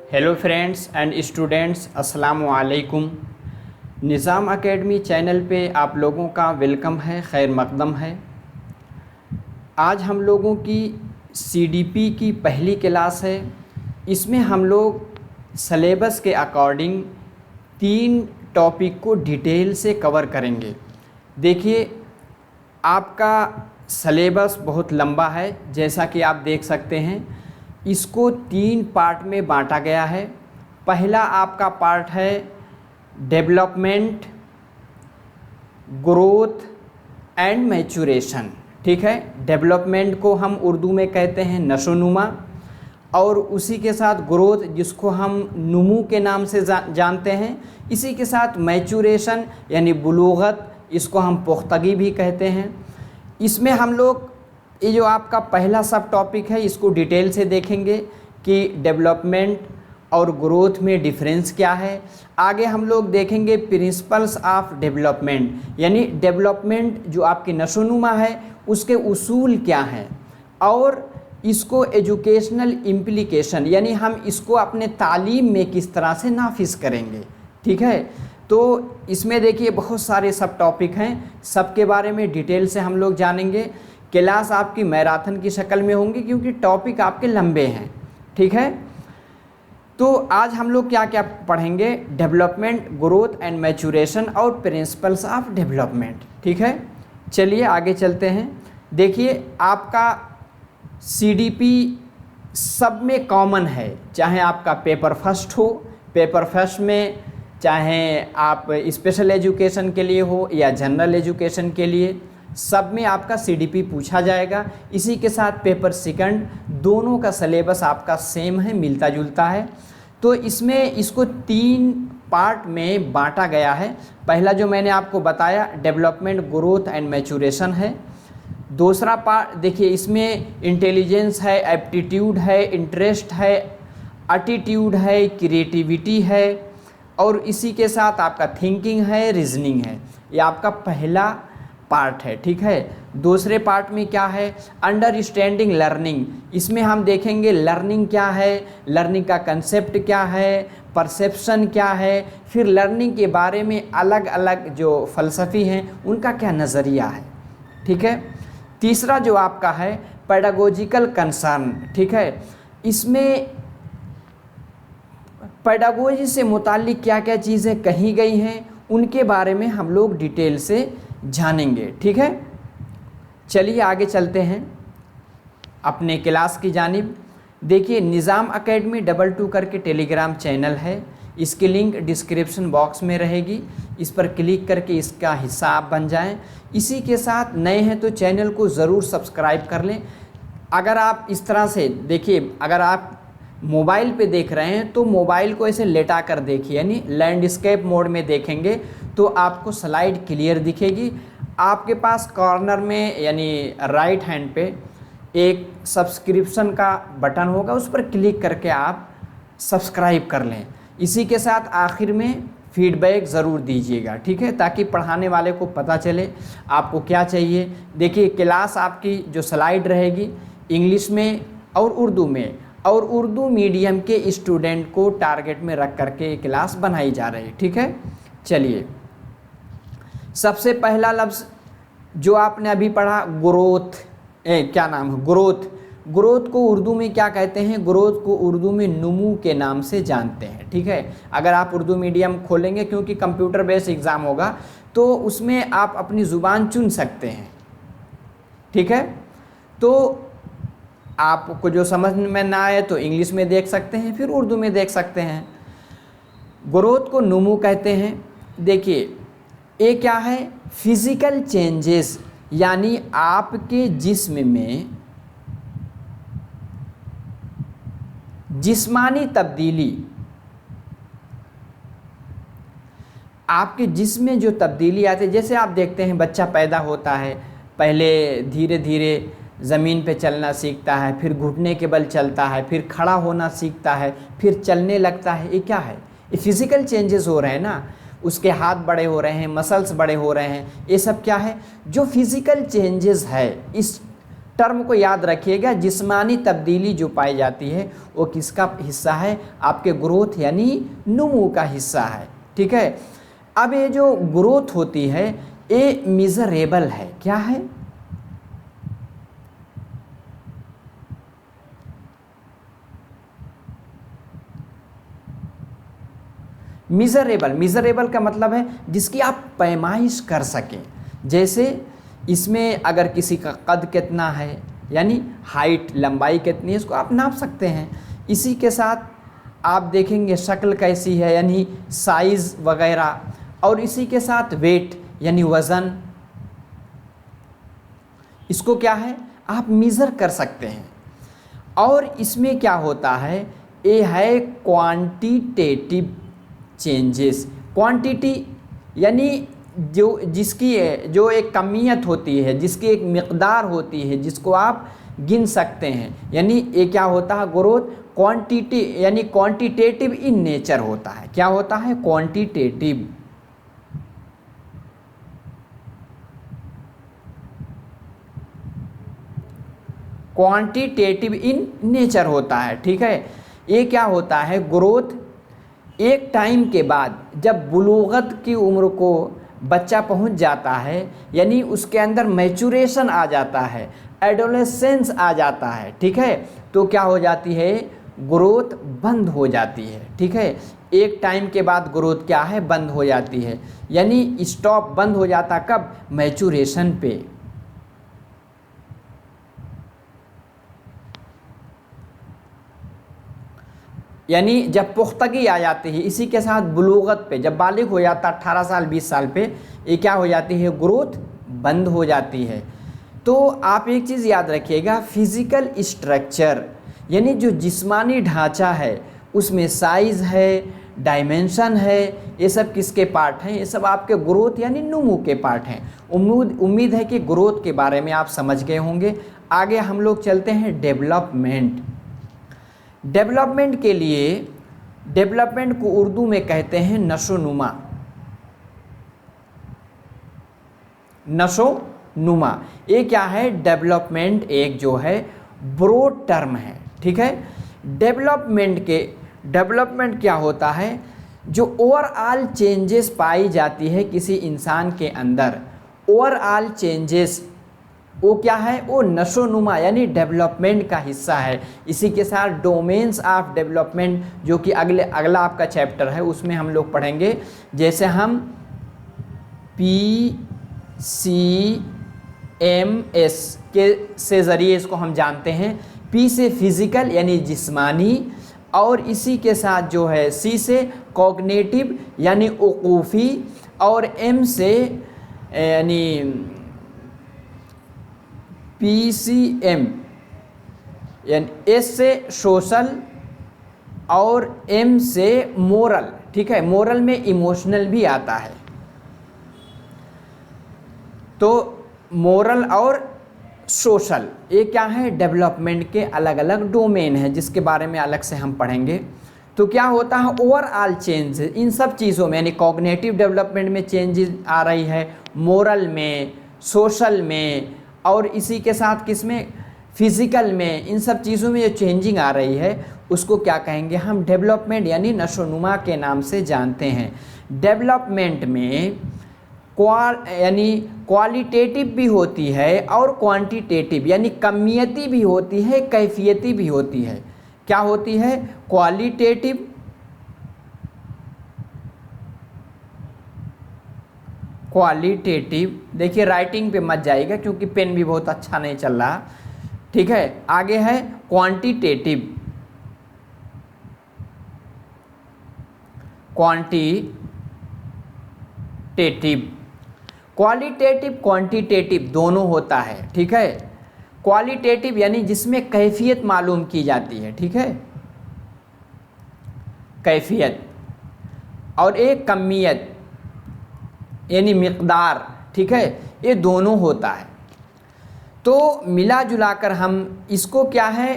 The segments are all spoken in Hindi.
हेलो फ्रेंड्स एंड स्टूडेंट्स, अस्सलाम वालेकुम। निज़ाम एकेडमी चैनल पे आप लोगों का वेलकम है, खैर मकदम है। आज हम लोगों की सीडीपी की पहली क्लास है। इसमें हम लोग सलेबस के अकॉर्डिंग 3 टॉपिक को डिटेल से कवर करेंगे। देखिए, आपका सलेबस बहुत लंबा है, जैसा कि आप देख सकते हैं। इसको 3 पार्ट में बांटा गया है। पहला आपका पार्ट है डेवलपमेंट, ग्रोथ एंड मैच्योरेशन। ठीक है, डेवलपमेंट को हम उर्दू में कहते हैं नशोनुमा, और उसी के साथ ग्रोथ, जिसको हम नुमू के नाम से जानते हैं। इसी के साथ मैच्योरेशन यानी बुलूगत, इसको हम पुख्तगी भी कहते हैं। इसमें हम लोग ये जो आपका पहला सब टॉपिक है, इसको डिटेल से देखेंगे कि डेवलपमेंट और ग्रोथ में डिफरेंस क्या है। आगे हम लोग देखेंगे प्रिंसिपल्स ऑफ डेवलपमेंट, यानी डेवलपमेंट जो आपकी नशोनुमा है उसके उसूल क्या हैं, और इसको एजुकेशनल इम्प्लीकेशन, यानी हम इसको अपने तालीम में किस तरह से नाफिज करेंगे। ठीक है, तो इसमें देखिए बहुत सारे सब टॉपिक हैं, सबके बारे में डिटेल से हम लोग जानेंगे। क्लास आपकी मैराथन की शक्ल में होंगी क्योंकि टॉपिक आपके लंबे हैं। ठीक है, तो आज हम लोग क्या क्या पढ़ेंगे, डेवलपमेंट, ग्रोथ एंड मैच्योरेशन और प्रिंसिपल्स ऑफ डेवलपमेंट। ठीक है, चलिए आगे चलते हैं। देखिए, आपका सीडीपी सब में कॉमन है, चाहे आपका पेपर फर्स्ट हो, पेपर फर्स्ट में चाहे आप स्पेशल एजुकेशन के लिए हो या जनरल एजुकेशन के लिए, सब में आपका सीडीपी पूछा जाएगा। इसी के साथ पेपर सेकंड, दोनों का सिलेबस आपका सेम है, मिलता जुलता है। तो इसमें इसको 3 पार्ट में बांटा गया है। पहला जो मैंने आपको बताया डेवलपमेंट, ग्रोथ एंड मैच्योरेशन है। दूसरा पार्ट देखिए, इसमें इंटेलिजेंस है, एप्टीट्यूड है, इंटरेस्ट है, एटीट्यूड है, क्रिएटिविटी है, और इसी के साथ आपका थिंकिंग है, रीजनिंग है। ये आपका पहला पार्ट है। ठीक है, दूसरे पार्ट में क्या है, अंडरस्टैंडिंग लर्निंग। इसमें हम देखेंगे लर्निंग क्या है, लर्निंग का कंसेप्ट क्या है, परसेप्शन क्या है, फिर लर्निंग के बारे में अलग अलग जो फ़लसफ़ी हैं उनका क्या नज़रिया है। ठीक है, तीसरा जो आपका है पेडागोजिकल कंसर्न। ठीक है, इसमें पेडागोजी से मुताल्लिक क्या क्या चीज़ें कही गई हैं उनके बारे में हम लोग डिटेल से जानेंगे। ठीक है, चलिए आगे चलते हैं अपने क्लास की जानिब। देखिए, निज़ाम एकेडमी 22 करके टेलीग्राम चैनल है, इसकी लिंक डिस्क्रिप्शन बॉक्स में रहेगी। इस पर क्लिक करके इसका हिस्सा आप बन जाएं। इसी के साथ नए हैं तो चैनल को ज़रूर सब्सक्राइब कर लें। अगर आप इस तरह से देखिए, अगर आप मोबाइल पे देख रहे हैं तो मोबाइल को ऐसे लेटा कर देखिए, यानी लैंडस्केप मोड में देखेंगे तो आपको स्लाइड क्लियर दिखेगी। आपके पास कॉर्नर में यानी राइट हैंड पे एक सब्सक्रिप्शन का बटन होगा, उस पर क्लिक करके आप सब्सक्राइब कर लें। इसी के साथ आखिर में फीडबैक ज़रूर दीजिएगा। ठीक है, ताकि पढ़ाने वाले को पता चले आपको क्या चाहिए। देखिए, क्लास आपकी जो स्लाइड रहेगी इंग्लिश में और उर्दू में, और उर्दू मीडियम के स्टूडेंट को टारगेट में रख करके क्लास बनाई जा रही है। ठीक है, चलिए सबसे पहला लफ्ज़ जो आपने अभी पढ़ा ग्रोथ, क्या नाम है, ग्रोथ। ग्रोथ को उर्दू में क्या कहते हैं, ग्रोथ को उर्दू में नुमू के नाम से जानते हैं। ठीक है, अगर आप उर्दू मीडियम खोलेंगे, क्योंकि कंप्यूटर बेस्ड एग्ज़ाम होगा, तो उसमें आप अपनी ज़ुबान चुन सकते हैं। ठीक है, तो आपको जो समझ में ना आए तो इंग्लिश में देख सकते हैं, फिर उर्दू में देख सकते हैं। ग्रोथ को नुमू कहते हैं। देखिए, ये क्या है, फिज़िकल चेंजेस, यानी आपके जिस्म में जिस्मानी तब्दीली, आपके जिस्म में जो तब्दीली आती है। जैसे आप देखते हैं बच्चा पैदा होता है, पहले धीरे धीरे ज़मीन पे चलना सीखता है, फिर घुटने के बल चलता है, फिर खड़ा होना सीखता है, फिर चलने लगता है। ये क्या है, ये फिज़िकल चेंजेस हो रहे हैं ना। उसके हाथ बड़े हो रहे हैं, मसल्स बड़े हो रहे हैं, ये सब क्या है, जो फिज़िकल चेंजेस है। इस टर्म को याद रखिएगा, जिस्मानी तब्दीली जो पाई जाती है वो किसका हिस्सा है? आपके ग्रोथ यानी नमू का हिस्सा है। ठीक है, अब ये जो ग्रोथ होती है ये मिजरेबल है। क्या है? मिजरेबल। मिजरेबल का मतलब है जिसकी आप पैमाइश कर सकें। जैसे इसमें अगर किसी का कद कितना है यानी हाइट लंबाई कितनी है इसको आप नाप सकते हैं। इसी के साथ आप देखेंगे शक्ल कैसी है यानी साइज़ वगैरह, और इसी के साथ वेट यानी वज़न, इसको क्या है आप मेज़र कर सकते हैं। और इसमें क्या होता है, ये है क्वांटिटेटिव चेंजेस। क्वांटिटी यानी जो एक कमियत होती है, जिसकी एक मिकदार होती है जिसको आप गिन सकते हैं, यानी ये क्या होता है ग्रोथ क्वांटिटी यानी क्वांटिटेटिव इन नेचर होता है। क्या होता है? क्वांटिटेटिव। क्वांटिटेटिव इन नेचर होता है। ठीक है, ये क्या होता है ग्रोथ एक टाइम के बाद जब बुलूगत की उम्र को बच्चा पहुंच जाता है यानी उसके अंदर मैचुरेशन आ जाता है, एडोलेसेंस आ जाता है। ठीक है, तो क्या हो जाती है ग्रोथ बंद हो जाती है। ठीक है, एक टाइम के बाद ग्रोथ क्या है बंद हो जाती है, यानी स्टॉप बंद हो जाता कब? मैचुरेशन पे। यानी जब पुख्तगी आ जाती है, इसी के साथ बुलूगत पे जब बालिग हो जाता 18 साल 20 साल पे, ये क्या हो जाती है ग्रोथ बंद हो जाती है। तो आप एक चीज़ याद रखिएगा, फिज़िकल स्ट्रक्चर यानी जो जिस्मानी ढांचा है उसमें साइज़ है, डायमेंशन है, ये सब किसके पार्ट हैं? ये सब आपके ग्रोथ यानी नमू के पार्ट हैं। उम्मीद है कि ग्रोथ के बारे में आप समझ गए होंगे। आगे हम लोग चलते हैं डेवलपमेंट। डेवलपमेंट के लिए, डेवलपमेंट को उर्दू में कहते हैं नशोनुमा। नशोनुमा ये क्या है? डेवलपमेंट एक जो है ब्रॉड टर्म है। ठीक है, डेवलपमेंट क्या होता है? जो ओवरऑल चेंजेस पाई जाती है किसी इंसान के अंदर, ओवरऑल चेंजेस वो क्या है? वो नशोनुमा यानी डेवलपमेंट का हिस्सा है। इसी के साथ डोमेन्स ऑफ डेवलपमेंट जो कि अगला आपका चैप्टर है उसमें हम लोग पढ़ेंगे। जैसे हम PCMS के से ज़रिए इसको हम जानते हैं। P से फिज़िकल यानी जिस्मानी, और इसी के साथ जो है C से कॉग्निटिव यानी उकूफ़ी, और M से यानी PCM यानी S से सोशल, और M से मोरल। ठीक है, मोरल में इमोशनल भी आता है। तो मोरल और सोशल ये क्या है? डेवलपमेंट के अलग अलग डोमेन हैं जिसके बारे में अलग से हम पढ़ेंगे। तो क्या होता है ओवरऑल चेंज इन सब चीज़ों में, यानी कॉग्निटिव डेवलपमेंट में चेंजेस आ रही है, मोरल में, सोशल में, और इसी के साथ किसमें? फिज़िकल में। इन सब चीज़ों में जो चेंजिंग आ रही है उसको क्या कहेंगे हम? डेवलपमेंट यानी नशोनुमा के नाम से जानते हैं। डेवलपमेंट में यानी क्वालिटेटिव भी होती है और क्वांटिटेटिव यानी कमियती भी होती है, कैफियती भी होती है। क्या होती है? क्वालिटेटिव। देखिए राइटिंग पे मत जाइएगा क्योंकि पेन भी बहुत अच्छा नहीं चल रहा। ठीक है, आगे है क्वांटिटेटिव। क्वालिटेटिव क्वांटिटेटिव दोनों होता है। ठीक है, क्वालिटेटिव यानी जिसमें कैफियत मालूम की जाती है। ठीक है, कैफियत, और एक कमियत यानी मिकदार। ठीक है, ये दोनों होता है। तो मिला जुलाकर हम इसको क्या है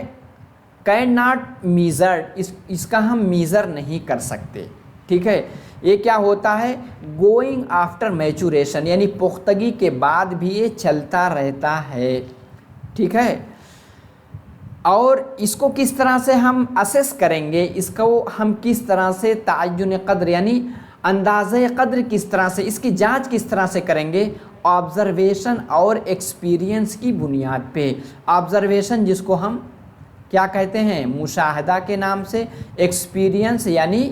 कैन नॉट मीज़र्ड, इसका हम मीज़र नहीं कर सकते। ठीक है, ये क्या होता है गोइंग आफ्टर मैचुरेशन यानी पुख्तगी के बाद भी ये चलता रहता है। ठीक है। और इसको किस तरह से हम असेस करेंगे, इसको हम किस तरह से तअय्युन क़द्र यानी अंदाज़े क़द्र किस तरह से, इसकी जांच किस तरह से करेंगे, ऑब्ज़र्वेशन और एक्सपीरियंस की बुनियाद पे। ऑब्ज़र्वेशन जिसको हम क्या कहते हैं, मुशाहदा के नाम से, एक्सपीरियंस यानी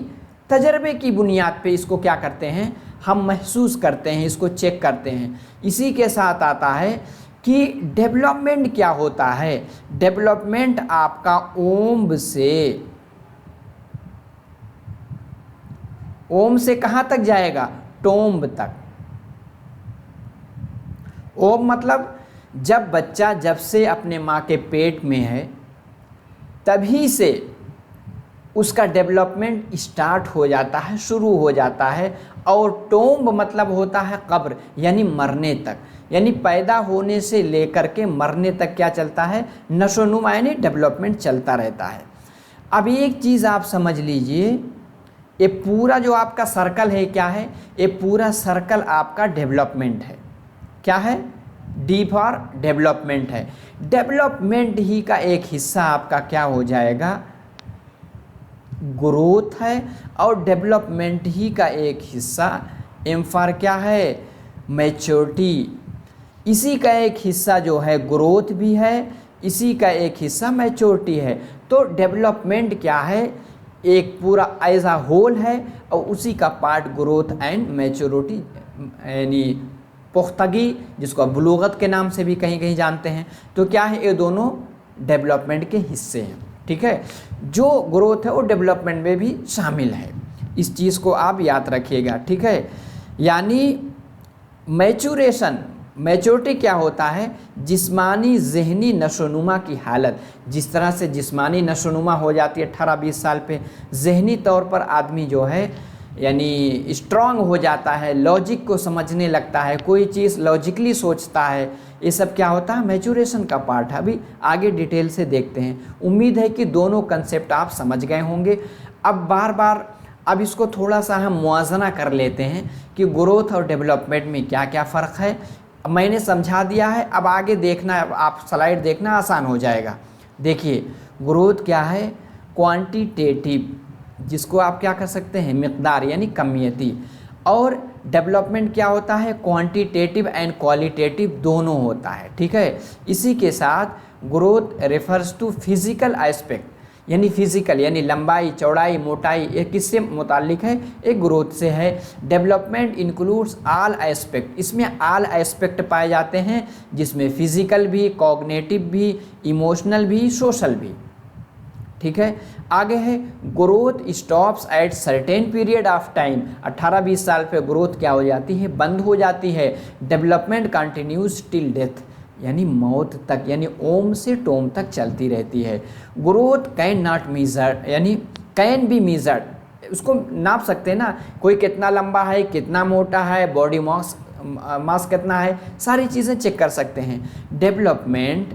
तजर्बे की बुनियाद पे इसको क्या करते हैं, हम महसूस करते हैं, इसको चेक करते हैं। इसी के साथ आता है कि डेवलपमेंट क्या होता है। डेवलपमेंट आपका ओम से कहाँ तक जाएगा, टोम्ब तक। ओम मतलब जब बच्चा जब से अपने माँ के पेट में है तभी से उसका डेवलपमेंट स्टार्ट हो जाता है, शुरू हो जाता है। और टोम्ब मतलब होता है कब्र, यानी मरने तक, यानी पैदा होने से लेकर के मरने तक क्या चलता है, नशोनुमा यानी डेवलपमेंट चलता रहता है। अब एक चीज़ आप समझ लीजिए, ये पूरा जो आपका सर्कल है क्या है, ये पूरा सर्कल आपका डेवलपमेंट है। क्या है, डी फॉर डेवलपमेंट है। डेवलपमेंट ही का एक हिस्सा आपका क्या हो जाएगा, ग्रोथ है। और डेवलपमेंट ही का एक हिस्सा एम फॉर क्या है, मैच्योरिटी। इसी का एक हिस्सा जो है ग्रोथ भी है, इसी का एक हिस्सा मैच्योरिटी है। तो डेवलपमेंट क्या है, एक पूरा एज अ होल है और उसी का पार्ट ग्रोथ एंड मैच्योरिटी यानी पुख्तगी, जिसको आप बुलूगत के नाम से भी कहीं कहीं जानते हैं। तो क्या है, ये दोनों डेवलपमेंट के हिस्से हैं। ठीक है, जो ग्रोथ है वो डेवलपमेंट में भी शामिल है। इस चीज़ को आप याद रखिएगा। ठीक है, यानी मैच्योरेशन, मैच्योरिटी क्या होता है, जिस्मानी ज़हनी नशोनुमा की हालत। जिस तरह से जिस्मानी नशोनुमा हो जाती है 18-20 साल पे, ज़हनी तौर पर आदमी जो है यानी स्ट्रांग हो जाता है, लॉजिक को समझने लगता है, कोई चीज़ लॉजिकली सोचता है। ये सब क्या होता है, मैच्योरेशन का पार्ट है। अभी आगे डिटेल से देखते हैं। उम्मीद है कि दोनों कंसेप्ट आप समझ गए होंगे। अब इसको थोड़ा सा हम मुआजना कर लेते हैं कि ग्रोथ और डेवलपमेंट में क्या क्या फ़र्क है। मैंने समझा दिया है, अब आगे देखना, आप स्लाइड देखना आसान हो जाएगा। देखिए, ग्रोथ क्या है, क्वांटिटेटिव, जिसको आप क्या कर सकते हैं, मिकदार यानी कमियती। और डेवलपमेंट क्या होता है, क्वांटिटेटिव एंड क्वालिटेटिव दोनों होता है। ठीक है, इसी के साथ growth refers to physical aspect, यानी फिजिकल यानी लंबाई, चौड़ाई, मोटाई, ये किससे मुताल्लिक है, एक ग्रोथ से है। डेवलपमेंट इंक्लूड्स ऑल एस्पेक्ट, इसमें ऑल एस्पेक्ट पाए जाते हैं, जिसमें फिजिकल भी, कॉग्निटिव भी, इमोशनल भी, सोशल भी। ठीक है, आगे है growth stops at certain period of time. 18-20 साल पे ग्रोथ क्या हो जाती है, बंद हो जाती है। डेवलपमेंट कंटिन्यूज टिल डेथ, यानी मौत तक, यानी ओम से टोम तक चलती रहती है। ग्रोथ कैन नॉट मीजर्ड, यानी कैन बी मीजर्ड, उसको नाप सकते हैं ना, कोई कितना लंबा है, कितना मोटा है, बॉडी मास कितना है, सारी चीज़ें चेक कर सकते हैं। Development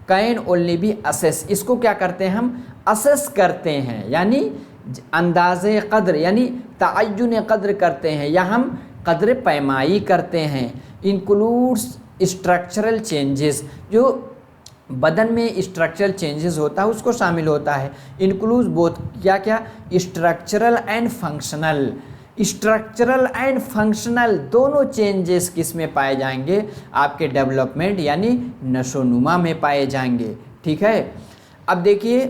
can only be assess, इसको क्या करते हैं, हम असेस करते हैं, यानी अंदाज़े क़द्र यानी तअय्युन क़द्र करते हैं, या हम क़द्र पैमाई करते हैं। इंक्लूड्स स्ट्रक्चरल चेंजेस, जो बदन में स्ट्रक्चरल चेंजेस होता है उसको शामिल होता है। इंक्लूड्स बोथ, क्या क्या, structural and functional. Structural and functional दोनों चेंजेस किस में पाए जाएंगे, आपके डेवलपमेंट यानी नशोनुमा में पाए जाएंगे। ठीक है, अब देखिए,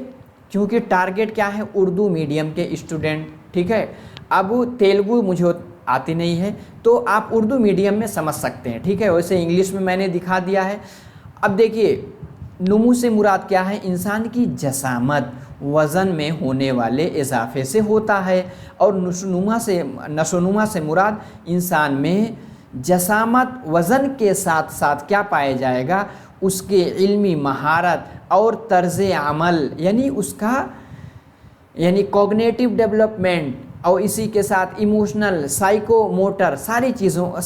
क्योंकि टारगेट क्या है, उर्दू मीडियम के स्टूडेंट। ठीक है, अब तेलुगु मुझे आती नहीं है, तो आप उर्दू मीडियम में समझ सकते हैं। ठीक है, वैसे इंग्लिश में मैंने दिखा दिया है। अब देखिए, नुमू से मुराद क्या है, इंसान की जसामत, वज़न में होने वाले इजाफे से होता है। और नशोनुमा से मुराद इंसान में जसामत, वज़न के साथ साथ क्या पाया जाएगा, उसके इल्मी महारत और तर्ज़ अमल, यानी उसका यानी कॉग्निटिव डेवलपमेंट, और इसी के साथ इमोशनल, साइको मोटर, सारी चीज़ों,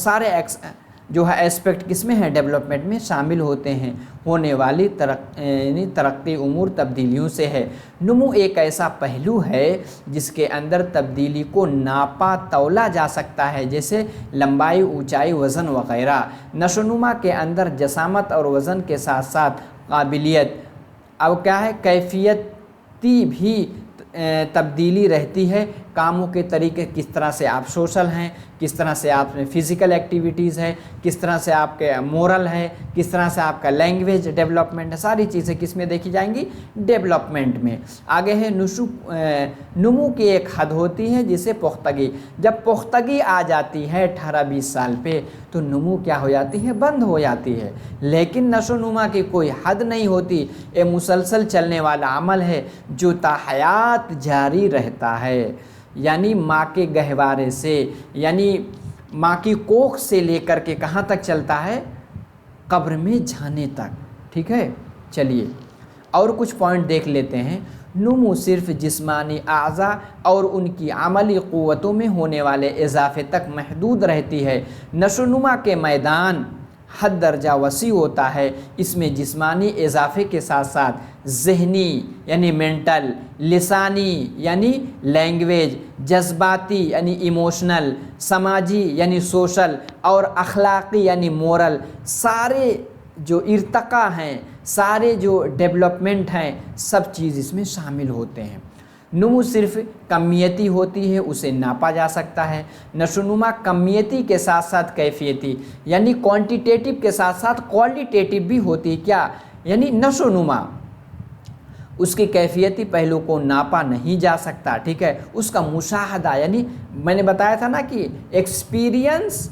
जो है एस्पेक्ट किसमें है, डेवलपमेंट में शामिल होते हैं, होने वाली तरक्की उमूर तब्दीलियों से है। नमू एक ऐसा पहलू है जिसके अंदर तब्दीली को नापा तौला जा सकता है, जैसे लंबाई, ऊंचाई, वज़न वगैरह। नशोनुमा के अंदर जसामत और वज़न के साथ साथ काबिलियत, अब क्या है, कैफियती भी तब्दीली रहती है। कामों के तरीके, किस तरह से आप सोशल हैं, किस तरह से आप फिज़िकल एक्टिविटीज़ है, किस तरह से आपके मोरल है, किस तरह से आपका लैंग्वेज डेवलपमेंट है, सारी चीज़ें किस में देखी जाएंगी, डेवलपमेंट में। आगे है नमू की एक हद होती है जिसे पुख्तगी, जब पुख्तगी आ जाती है 18-20 साल पे तो नमू क्या हो जाती है, बंद हो जाती है। लेकिन नशोनुमा की कोई हद नहीं होती, ये मुसलसल चलने वाला अमल है जो ताहयात जारी रहता है। यानी माँ के गहवारे से, यानी माँ की कोख से लेकर के कहाँ तक चलता है, कब्र में जाने तक। ठीक है, चलिए और कुछ पॉइंट देख लेते हैं। नुमू सिर्फ जिस्मानी आज़ा और उनकी अमली क़ुव्वतों में होने वाले इजाफे तक महदूद रहती है। नशोनुमा के मैदान हद दर्जा वसी होता है। इसमें जिस्मानी इजाफे के साथ साथ ज़हनी यानी मेंटल, लिसानी यानी लैंग्वेज, जज्बाती यानी इमोशनल, समाजी यानी सोशल और अखलाक़ी यानी मोरल, सारे जो इर्तका हैं, सारे जो डेवलपमेंट हैं, सब चीज़ इसमें शामिल होते हैं। नुमू सिर्फ कमियती होती है, उसे नापा जा सकता है। नशोनुमा कमियती के साथ साथ कैफियती यानी क्वांटिटेटिव के साथ साथ क्वालिटेटिव भी होती है। क्या यानी नशोनुमा उसकी कैफियती पहलू को नापा नहीं जा सकता। ठीक है, उसका मुशाहदा यानी मैंने बताया था ना कि एक्सपीरियंस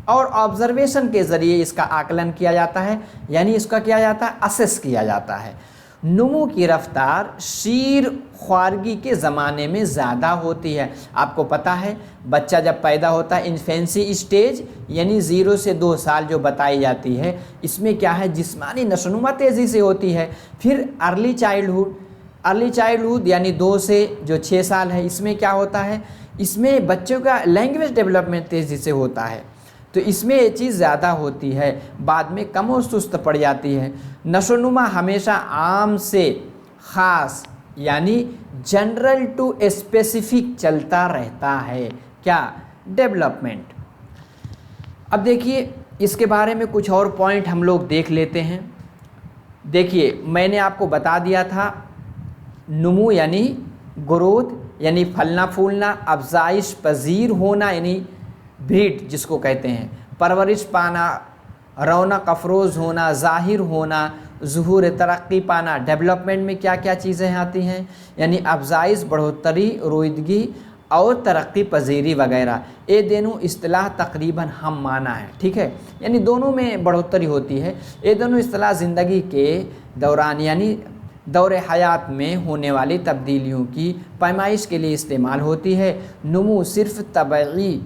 और ऑब्जर्वेशन के ज़रिए इसका आकलन किया जाता है, यानी इसका किया जाता है, असेस किया जाता है। नुमू की रफ्तार शीर ख्वारगी के ज़माने में ज़्यादा होती है। आपको पता है बच्चा जब पैदा होता है, इन्फेंसी स्टेज यानी 0 से 2 साल जो बताई जाती है, इसमें क्या है, जिस्मानी नशोनुमा तेज़ी से होती है। फिर अर्ली चाइल्डहुड यानी 2 से जो 6 साल है, इसमें क्या होता है, इसमें बच्चों का लैंग्वेज डेवलपमेंट तेज़ी से होता है, तो इसमें ये चीज़ ज़्यादा होती है। बाद में कम और सुस्त पड़ जाती है। नशोनुमा हमेशा आम से ख़ास यानी जनरल टू स्पेसिफिक चलता रहता है। क्या, डेवलपमेंट। अब देखिए इसके बारे में कुछ और पॉइंट हम लोग देख लेते हैं। देखिए मैंने आपको बता दिया था, नुमू यानी ग्रोथ यानी फलना फूलना, अफजाइश पजीर होना यानी ब्रीड जिसको कहते हैं, परवरिश पाना, रौनक अफरोज़ होना, ज़ाहिर होना, ज़ुहूर तरक्की पाना। डेवलपमेंट में क्या क्या चीज़ें आती हैं, यानी अफजाइश, बढ़ोतरी, रोइदगी और तरक्की पजीरी वगैरह। ये दोनों इस्तिलाह तकरीबन हम माना है। ठीक है, यानी दोनों में बढ़ोतरी होती है। ये दोनों इस्तिलाह ज़िंदगी के दौरान यानी दौरे हयात में होने वाली तब्दीलियों की पैमाइश के लिए इस्तेमाल होती है। नुमू सिर्फ तबई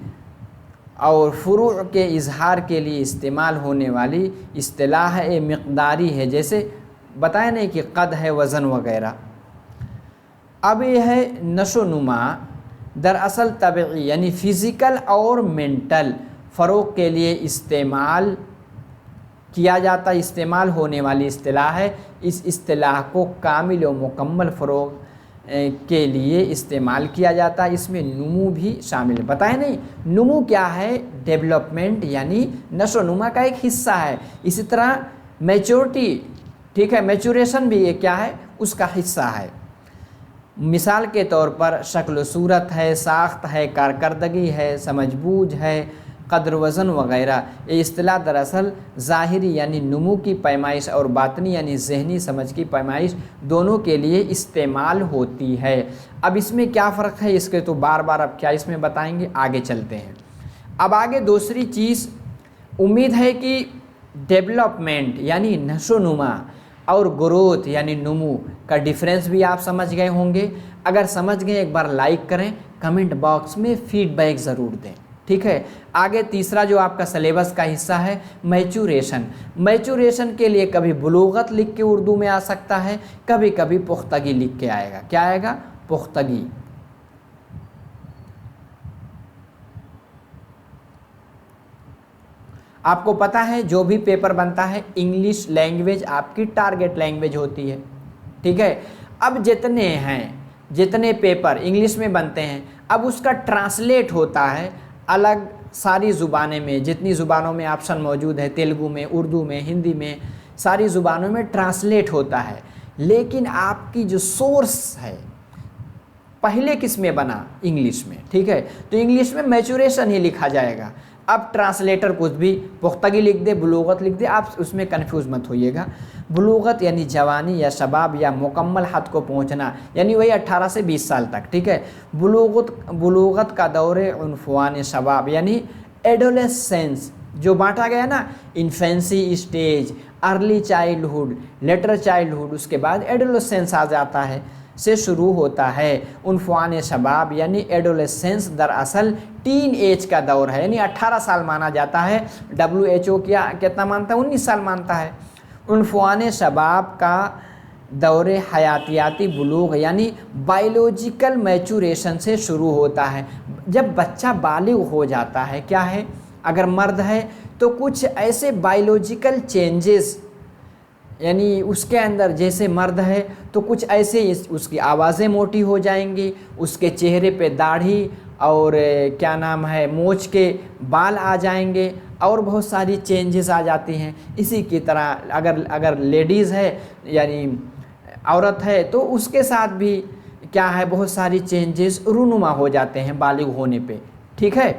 और फ़ुरू के इजहार के लिए इस्तेमाल होने वाली इस्तिलाह मिक़दारी है, जैसे बताया नहीं कि कद है, वज़न वगैरह। अब ये है नशोनुमा दरअसल तबई यानी फ़िज़िकल और मेंटल फ़रोग़ के लिए इस्तेमाल किया जाता, इस्तेमाल होने वाली इस्तिलाह है। इस इस्तिलाह को कामिल और मुकम्मल फ़रोग़ के लिए इस्तेमाल किया जाता है। इसमें नुमू भी शामिल है। बताए नहीं, नुमू क्या है, डेवलपमेंट यानी नशोनुमा का एक हिस्सा है। इसी तरह मैच्योरिटी, ठीक है, मैच्योरेशन भी ये क्या है, उसका हिस्सा है। मिसाल के तौर पर शक्ल सूरत है, साख्त है, कारकर्दगी है, समझबूझ है, कद्र वज़न वगैरह। ये इस्तिलाह दरअसल ज़ाहिरी यानी नुमू की पैमाइश और बातनी यानी ज़हनी समझ की पैमाइश दोनों के लिए इस्तेमाल होती है। अब इसमें क्या फ़र्क है, इसके तो बार बार अब क्या इसमें बताएंगे, आगे चलते हैं। अब आगे दूसरी चीज़, उम्मीद है कि डेवलपमेंट यानी नशोनुमा और ग्रोथ यानी नुमू का डिफरेंस भी आप समझ गए होंगे। अगर समझ गए एक बार लाइक करें, कमेंट बॉक्स में फीडबैक ज़रूर दें। ठीक है, आगे तीसरा जो आपका सिलेबस का हिस्सा है, मैच्योरेशन। मैच्योरेशन के लिए कभी बुलूगत लिख के उर्दू में आ सकता है, कभी कभी पुख्तगी लिख के आएगा। क्या आएगा, पुख्तगी। आपको पता है जो भी पेपर बनता है इंग्लिश लैंग्वेज आपकी टारगेट लैंग्वेज होती है, ठीक है। अब जितने पेपर इंग्लिश में बनते हैं, अब उसका ट्रांसलेट होता है अलग सारी ज़ुबानें में, जितनी ज़ुबानों में ऑप्शन मौजूद है, तेलुगु में, उर्दू में, हिंदी में, सारी ज़ुबानों में ट्रांसलेट होता है। लेकिन आपकी जो सोर्स है पहले किस में बना, इंग्लिश में, ठीक है। तो इंग्लिश में मैचुरेशन ही लिखा जाएगा। अब ट्रांसलेटर कुछ भी पुख्तगी लिख दे, बुलूगत लिख दे, आप उसमें कंफ्यूज मत होइएगा। बुलूगत यानी जवानी या शबाब या मुकम्मल हद को पहुंचना, यानी वही 18 से 20 साल तक, ठीक है। बुलूगत का दौरे उनफुआन शबाब यानी एडोलेसेंस जो बांटा गया ना, infancy stage, early childhood, letter childhood, उसके बाद एडोलेसेंस आ जाता है, से शुरू होता है। उनफुआन शबाब यानी एडोलेसेंस दरअसल टीन एज का दौर है, यानी 18 साल माना जाता है। WHO क्या कितना मानता है, 19 साल मानता है। उनफुआन शबाब का दौरे हयातियाती बुलूग यानी बायोलॉजिकल मैचुरेशन से शुरू होता है। जब बच्चा बालिग हो जाता है, क्या है, अगर मर्द है तो कुछ ऐसे बायोलॉजिकल चेंजेस, यानी उसके अंदर जैसे मर्द है तो कुछ ऐसे उसकी आवाज़ें मोटी हो जाएंगी, उसके चेहरे पे दाढ़ी और क्या नाम है मूंछ के बाल आ जाएंगे और बहुत सारी चेंजेस आ जाती हैं। इसी की तरह अगर लेडीज़ है यानी औरत है तो उसके साथ भी क्या है, बहुत सारी चेंजेस रूनुमा हो जाते हैं बालिग होने पे, ठीक है।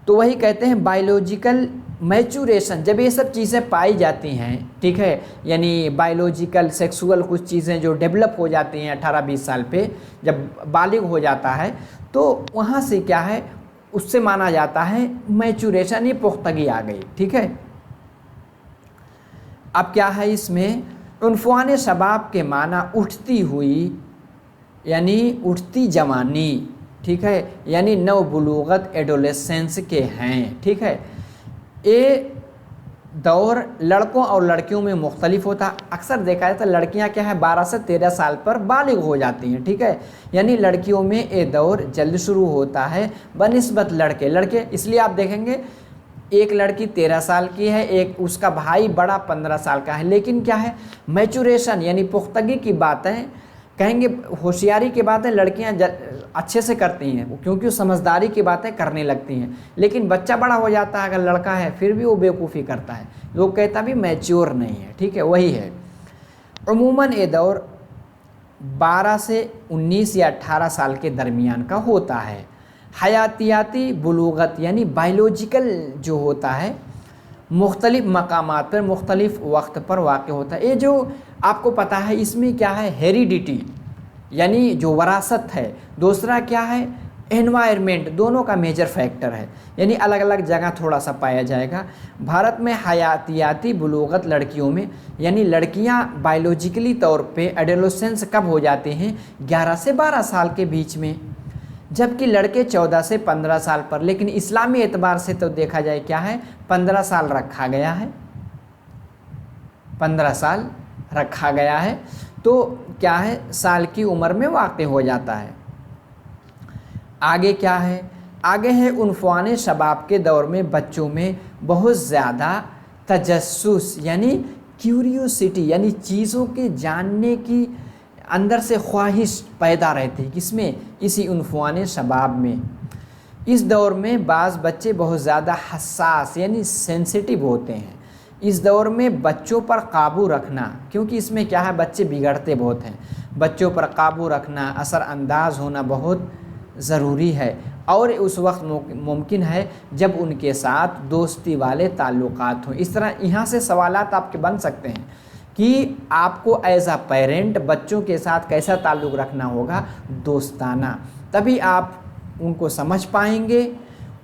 तो वही कहते हैं बायोलॉजिकल मैचुरेशन, जब ये सब चीज़ें पाई जाती हैं, ठीक है, यानी बायोलॉजिकल सेक्सुअल कुछ चीज़ें जो डेवलप हो जाती हैं 18-20 साल पे, जब बालिग हो जाता है तो वहाँ से क्या है, उससे माना जाता है मैचुरेशन, ये पुख्तगी आ गई, ठीक है। अब क्या है इसमें, उनफुआन शबाब के माना उठती हुई यानी उठती जवानी, ठीक है, यानी नवबुलूगत एडोलेसेंस के हैं, ठीक है। ये दौर लड़कों और लड़कियों में मुख्तलिफ होता है। अक्सर देखा जाता है लड़कियां क्या है 12 से 13 साल पर बालिग हो जाती हैं, ठीक है, यानी लड़कियों में ये दौर जल्द शुरू होता है बनिस्बत लड़के। इसलिए आप देखेंगे एक लड़की 13 साल की है, एक उसका भाई बड़ा 15 साल का है, लेकिन क्या है मैचुरेशन यानी पुख्तगी की बातें कहेंगे, होशियारी की बातें लड़कियां अच्छे से करती हैं क्योंकि वो समझदारी की बातें करने लगती हैं। लेकिन बच्चा बड़ा हो जाता है अगर लड़का है फिर भी वो बेवकूफ़ी करता है, लोग कहता भी मैच्योर नहीं है, ठीक है, वही है। अमूमन ये दौर 12 से 19 या 18 साल के दरमियान का होता है। हयातियाती बुलूगत यानी बायोलॉजिकल जो होता है मुख्तलिफ मकामात पर मुख्तलिफ वक्त पर वाक़ होता है। ये जो आपको पता है इसमें क्या है, हेरिडिटी यानी जो वरासत है, दूसरा क्या है एनवायरनमेंट, दोनों का मेजर फैक्टर है, यानी अलग अलग जगह थोड़ा सा पाया जाएगा। भारत में हयातियाती बुलूगत लड़कियों में यानी लड़कियां बायोलॉजिकली तौर पे एडोलेसेंस कब हो जाते हैं, 11 से 12 साल के बीच में, जबकि लड़के 14 से 15 साल पर। लेकिन इस्लामी एतबार से तो देखा जाए क्या है 15 साल रखा गया है, 15 साल रखा गया है, तो क्या है साल की उम्र में वाक़ हो जाता है। आगे क्या है, आगे है उनफुआन शबाब के दौर में बच्चों में बहुत ज़्यादा तजस्सुस यानी क्यूरियोसिटी यानी चीज़ों के जानने की अंदर से ख्वाहिश पैदा रहती है, किसमें, इसी उनफुआन शबाब में। इस दौर में बाज़ बच्चे बहुत ज़्यादा हसास यानी सेंसिटिव होते हैं। इस दौर में बच्चों पर काबू रखना, क्योंकि इसमें क्या है बच्चे बिगड़ते बहुत हैं, बच्चों पर काबू रखना, असरअंदाज होना बहुत ज़रूरी है। और उस वक्त मुमकिन है जब उनके साथ दोस्ती वाले ताल्लुकात हों। इस तरह यहाँ से सवालात आपके बन सकते हैं कि आपको एज़ अ पेरेंट बच्चों के साथ कैसा ताल्लुक़ रखना होगा, दोस्ताना, तभी आप उनको समझ पाएंगे,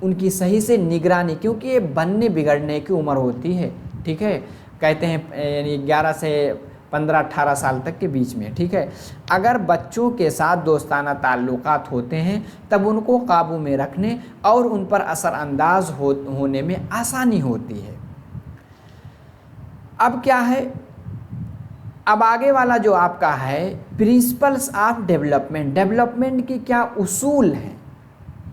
उनकी सही से निगरानी, क्योंकि ये बनने बिगड़ने की उम्र होती है, ठीक है, कहते हैं यानी 11 से 15-18 साल तक के बीच में, ठीक है। अगर बच्चों के साथ दोस्ताना ताल्लुकात होते हैं तब उनको काबू में रखने और उन पर असरअंदाज होने में आसानी होती है। अब क्या है, अब आगे वाला जो आपका है प्रिंसिपल्स ऑफ डेवलपमेंट, डेवलपमेंट के क्या उसूल हैं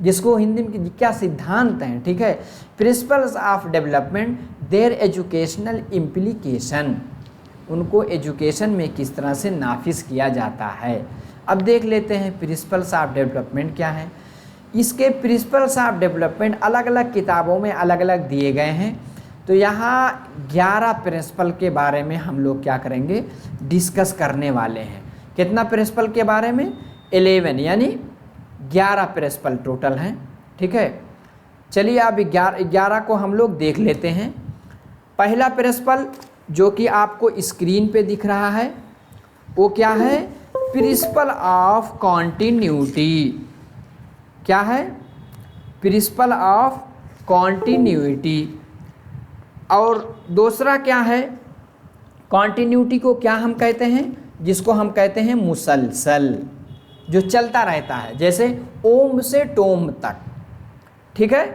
जिसको हिंदी में क्या सिद्धांत हैं, ठीक है। Principles of development, there educational implication, उनको एजुकेशन में किस तरह से नाफिज किया जाता है। अब देख लेते हैं प्रिंसिपल्स ऑफ डेवलपमेंट क्या है। इसके प्रिंसिपल्स ऑफ डेवलपमेंट अलग अलग किताबों में अलग अलग दिए गए हैं। तो यहाँ 11 प्रिंसिपल के बारे में हम लोग क्या करेंगे, डिस्कस करने वाले हैं। कितना प्रिंसिपल के बारे में, 11, यानी 11 प्रिंसिपल टोटल हैं, ठीक है। चलिए अब 11 को हम लोग देख लेते हैं। पहला प्रिंसिपल जो कि आपको स्क्रीन पे दिख रहा है वो क्या है, प्रिंसिपल ऑफ कॉन्टिन्यूटी। क्या है, प्रिंसिपल ऑफ कॉन्टिन्यूटी। और दूसरा क्या है, कॉन्टिन्यूटी को क्या हम कहते हैं, जिसको हम कहते हैं मुसलसल, जो चलता रहता है, जैसे ओम से टोम तक, ठीक है।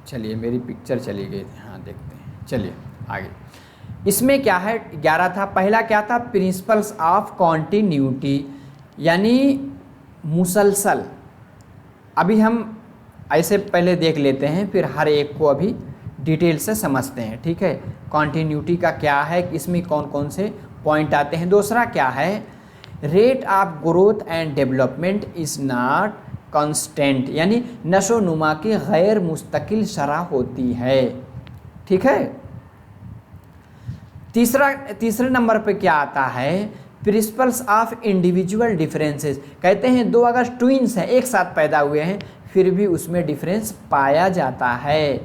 चलिए मेरी पिक्चर चली गई थी, हाँ देखते हैं, चलिए आगे। इसमें क्या है, 11 था। पहला क्या था, प्रिंसिपल्स ऑफ कॉन्टिन्यूटी, यानी मुसलसल। अभी हम ऐसे पहले देख लेते हैं, फिर हर एक को अभी डिटेल से समझते हैं, ठीक है। कॉन्टिन्यूटी का क्या है, इसमें कौन कौन से पॉइंट आते हैं। दूसरा क्या है, rate of growth and development is not constant, यानी नशोनुमा की गैर मुस्तकिल शरह होती है, ठीक है। तीसरे नंबर पे क्या आता है, प्रिंसिपल्स ऑफ इंडिविजुअल डिफरेंसेस। कहते हैं दो अगर ट्विंस हैं, एक साथ पैदा हुए हैं, फिर भी उसमें डिफरेंस पाया जाता है।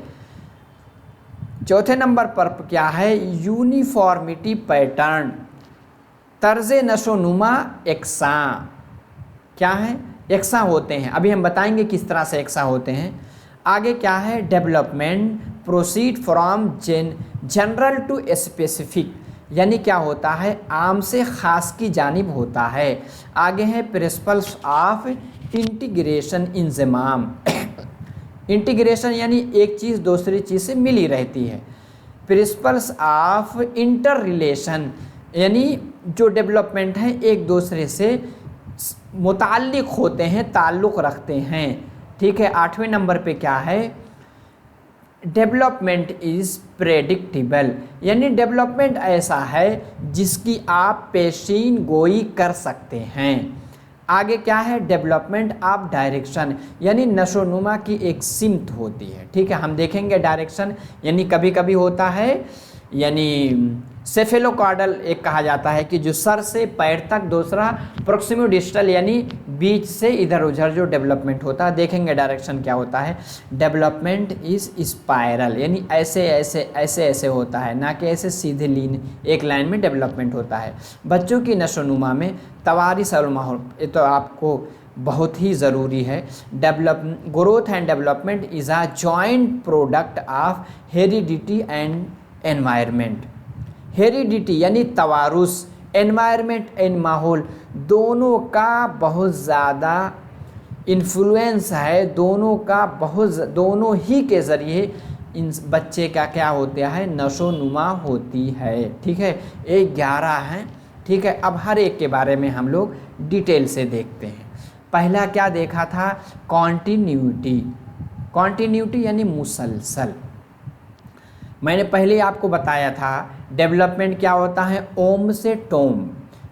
चौथे नंबर पर क्या है, यूनिफॉर्मिटी पैटर्न, तर्ज नशोनुमा एकसा। क्या है, एकसा होते हैं। अभी हम बताएंगे किस तरह से एकसा होते हैं। आगे क्या है, development proceed from general to specific, यानी क्या होता है, आम से ख़ास की जानिब होता है। आगे है principles of integration Inzamam. Integration यानी एक चीज़ दूसरी चीज़ से मिली रहती है। प्रिंसिपल्स ऑफ इंटर रिलेशन, यानी जो डेवलपमेंट है एक दूसरे से मुताल्लिक़ होते हैं, ताल्लुक़ रखते हैं, ठीक है। 8वें नंबर पे क्या है, डेवलपमेंट इज़ प्रेडिक्टेबल, यानी डेवलपमेंट ऐसा है जिसकी आप पेशीन गोई कर सकते हैं। आगे क्या है, डेवलपमेंट ऑफ डायरेक्शन, यानी नशोनुमा की एक सिमत होती है, ठीक है। हम देखेंगे डायरेक्शन यानी कभी कभी होता है, यानी सेफेलोकॉर्डल एक कहा जाता है कि जो सर से पैर तक, दूसरा प्रोक्सिमो डिस्टल यानी बीच से इधर उधर जो डेवलपमेंट होता है। देखेंगे डायरेक्शन क्या होता है, डेवलपमेंट इज़ स्पायरल, यानी ऐसे ऐसे ऐसे ऐसे होता है, ना कि ऐसे सीधे लीन एक लाइन में डेवलपमेंट होता है। बच्चों की नशोनुमा में तवारिस और माहौल, ये तो आपको बहुत ही ज़रूरी है। Growth and development is a joint product of heredity and environment. Heredity यानी तवारुस, एनवायरनमेंट एंड माहौल, दोनों का बहुत ज़्यादा इन्फ्लुएंस है, दोनों ही के ज़रिए इन बच्चे का क्या होता है, नशोनुमा होती है, ठीक है। ये 11 हैं, ठीक है। अब हर एक के बारे में हम लोग डिटेल से देखते हैं। पहला क्या देखा था, कॉन्टिन्यूटी। कॉन्टिन्यूटी यानी मुसलसल। मैंने पहले आपको बताया था डेवलपमेंट क्या होता है, ओम से टोम,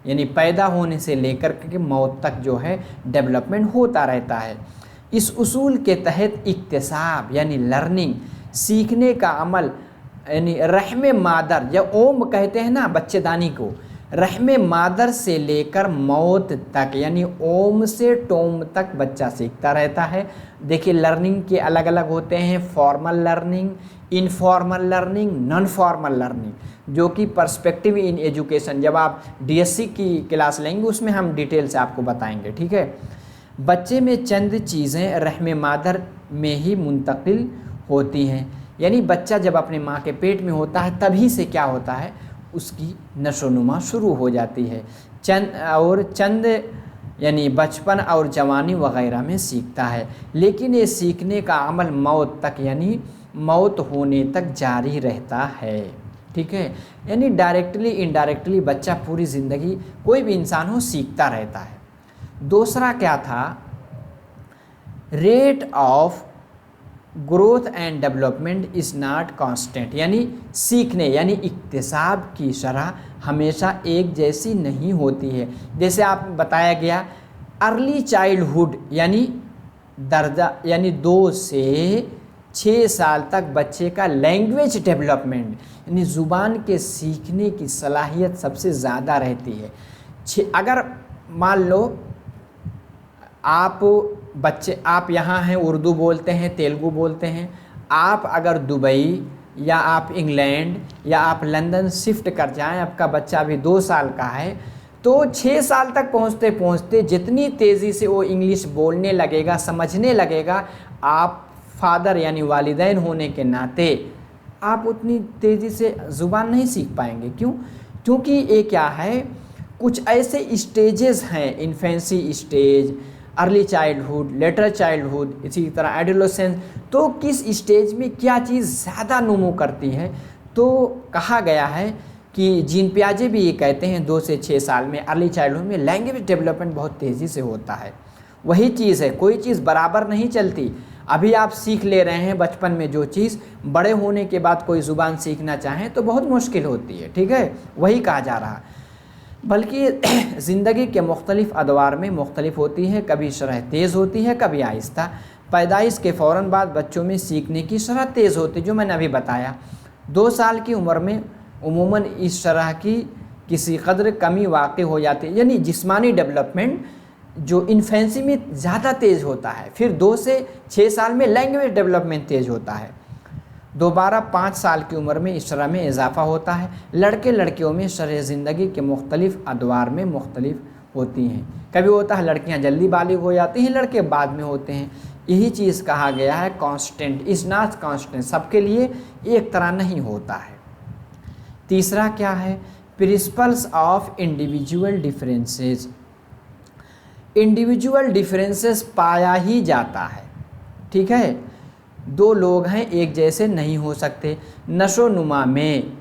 यानी पैदा होने से लेकर के मौत तक जो है डेवलपमेंट होता रहता है। इस उसूल के तहत इक्तिसाब यानी लर्निंग, सीखने का अमल, यानी रहमे मादर, जब ओम कहते हैं ना बच्चेदानी को, रहमे मादर से लेकर मौत तक, यानी ओम से टोम तक बच्चा सीखता रहता है। देखिए लर्निंग के अलग अलग होते हैं, formal learning, informal learning, non formal learning, जो कि पर्सपेक्टिव इन एजुकेशन, जब आप डीएससी की क्लास लेंगे उसमें हम डिटेल से आपको बताएंगे, ठीक है। बच्चे में चंद चीज़ें रहमे मादर में ही मुंतकिल होती हैं, यानी बच्चा जब अपने माँ के पेट में होता है तभी से क्या होता है, उसकी नशोनुमा शुरू हो जाती है। चंद यानी बचपन और जवानी वगैरह में सीखता है, लेकिन ये सीखने का अमल मौत तक यानी मौत होने तक जारी रहता है, ठीक है। यानी डायरेक्टली इनडायरेक्टली बच्चा पूरी ज़िंदगी, कोई भी इंसान हो, सीखता रहता है। दूसरा क्या था, rate of growth and development is not constant, यानी सीखने यानी इक्तिसाब की शरह हमेशा एक जैसी नहीं होती है। जैसे आप बताया गया अर्ली चाइल्डहुड यानी दर्जा यानी 2 से 6 साल तक बच्चे का लैंग्वेज डेवलपमेंट यानी ज़ुबान के सीखने की सलाहियत सबसे ज़्यादा रहती है। अगर मान लो आप यहाँ हैं, उर्दू बोलते हैं, तेलुगु बोलते हैं, आप अगर दुबई या आप इंग्लैंड या आप लंदन शिफ्ट कर जाएं, आपका बच्चा अभी 2 साल का है, तो 6 साल तक पहुँचते पहुँचते जितनी तेज़ी से वो इंग्लिश बोलने लगेगा, समझने लगेगा, आप फादर यानी वालिदैन होने के नाते आप उतनी तेज़ी से ज़ुबान नहीं सीख पाएंगे। क्यों? क्योंकि ये क्या है, कुछ ऐसे स्टेजेस हैं, infancy stage, early childhood, letter childhood, इसी तरह एडोलेसेंस, तो किस स्टेज में क्या चीज़ ज़्यादा नमू करती है। तो कहा गया है कि जीन पियाजे भी ये कहते हैं 2 से 6 साल में अर्ली चाइल्डहुड में लैंग्वेज डेवलपमेंट बहुत तेज़ी से होता है। वही चीज़ है, कोई चीज़ बराबर नहीं चलती। अभी आप सीख ले रहे हैं बचपन में जो चीज़, बड़े होने के बाद कोई ज़ुबान सीखना चाहें तो बहुत मुश्किल होती है। ठीक है, वही कहा जा रहा। बल्कि ज़िंदगी के मुख्तलिफ़ अदवार में मुख्तलिफ होती है, कभी शरह तेज़ होती है, कभी आहिस्ता। पैदाइश के फ़ौरन बाद बच्चों में सीखने की शरह तेज़ होती है, जो मैंने अभी बताया। 2 साल की उम्र में उमूमन इस शरह की किसी कदर कमी वाक़ई हो जाती है, यानी जिस्मानी डेवलपमेंट जो इन्फेंसी में ज़्यादा तेज़ होता है, फिर 2 से 6 साल में लैंग्वेज डेवलपमेंट तेज़ होता है। दोबारा 5 साल की उम्र में इस शरह में इजाफ़ा होता है। लड़के लड़कियों में शरह ज़िंदगी के मुख्तलिफ़ अदवार में मुख्तलिफ होती हैं। कभी होता है लड़कियां जल्दी बालिग हो जाती हैं, लड़के बाद में होते हैं। यही चीज़ कहा गया है कांस्टेंट इज़ नॉट कांस्टेंट, सबके लिए एक तरह नहीं होता है। तीसरा क्या है, principles of individual differences. Individual differences पाया ही जाता है। ठीक है, 2 लोग हैं एक जैसे नहीं हो सकते। नशो नुमा में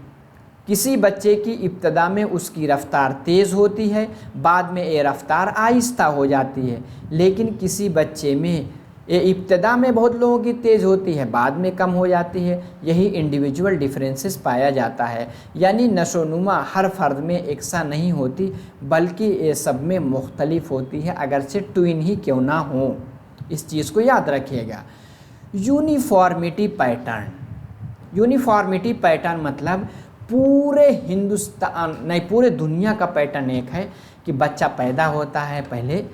किसी बच्चे की इब्तदा में उसकी रफ़्तार तेज़ होती है, बाद में ये रफ़्तार आहिस्ता हो जाती है। लेकिन किसी बच्चे में ये इब्तदा में बहुत लोगों की तेज़ होती है, बाद में कम हो जाती है। यही इंडिविजुअल डिफरेंसेस पाया जाता है। यानी नशो नुमा हर फ़र्द में एकसा नहीं होती, बल्कि ये सब में मुख्तलिफ होती है, अगरचे ट्विन ही क्यों ना हो। इस चीज़ को याद रखिएगा। यूनिफॉर्मिटी पैटर्न, यूनिफॉर्मिटी पैटर्न मतलब पूरे हिंदुस्तान नहीं पूरे दुनिया का पैटर्न एक है कि बच्चा पैदा होता है, पहले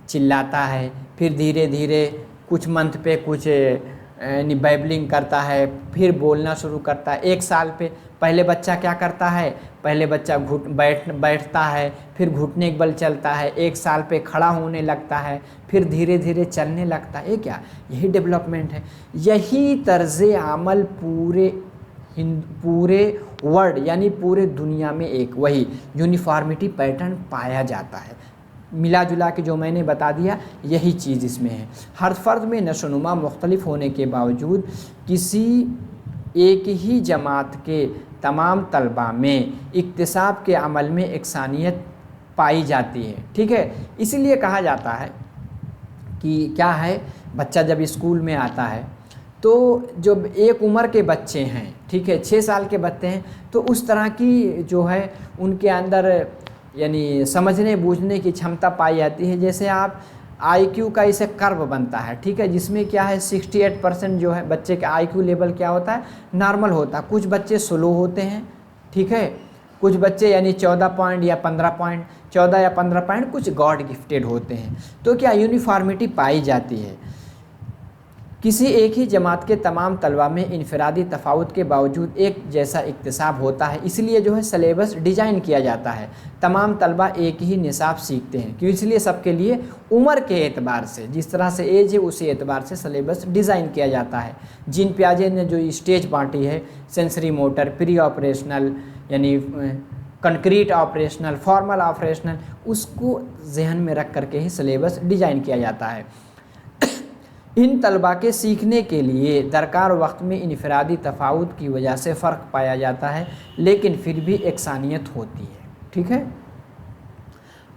चिल्लाता है, फिर धीरे धीरे कुछ मंथ पे कुछ यानी बैबलिंग करता है, फिर बोलना शुरू करता है। 1 साल पे पहले बच्चा क्या करता है, पहले बच्चा बैठता है, फिर घुटने के बल चलता है। 1 साल पे खड़ा होने लगता है, फिर धीरे धीरे चलने लगता है। ये क्या, यही डेवलपमेंट है। यही तर्ज़ अमल पूरे वर्ल्ड यानी पूरे दुनिया में एक वही यूनिफॉर्मिटी पैटर्न पाया जाता है। मिला जुला के जो मैंने बता दिया यही चीज़ इसमें है। हर फ़र्द में नशोनुमा मुख्तलिफ होने के बावजूद किसी एक ही जमात के तमाम तलबा में इक्तिसाब के अमल में एकसानियत पाई जाती है। ठीक है, इसीलिए कहा जाता है कि क्या है, बच्चा जब स्कूल में आता है तो जो एक उम्र के बच्चे हैं, ठीक है, 6 साल के बच्चे हैं, तो उस तरह की जो है उनके अंदर यानी समझने बूझने की क्षमता पाई जाती है। जैसे आप IQ का इसे कर्व बनता है, ठीक है, जिसमें क्या है 68% जो है बच्चे का IQ लेवल क्या होता है, नॉर्मल होता है। कुछ बच्चे स्लो होते हैं, ठीक है, कुछ बच्चे यानी 14 पॉइंट या 15 पॉइंट 14 या 15 पॉइंट कुछ गॉड गिफ्टेड होते हैं। तो क्या यूनिफॉर्मिटी पाई जाती है। किसी एक ही जमात के तमाम तलबा में इनफरादी तफावत के बावजूद एक जैसा इक्तिसाब होता है, इसलिए जो है सलेबस डिज़ाइन किया जाता है। तमाम तलबा एक ही निसाब सीखते हैं, क्यों, इसलिए सबके लिए उम्र के एतबार से जिस तरह से एज है उसी एतबार से सलेबस डिज़ाइन किया जाता है। जीन पियाजे ने जो स्टेज बांटी है, सेंसरी मोटर, प्री ऑपरेशनल यानी कंक्रीट ऑपरेशनल, फॉर्मल ऑपरेशनल, उसको जहन में रख करके ही सलेबस डिज़ाइन किया जाता है। इन तलबा के सीखने के लिए दरकार वक्त में इनफरादी तफावत की वजह से फ़र्क पाया जाता है, लेकिन फिर भी एकसानियत होती है। ठीक है,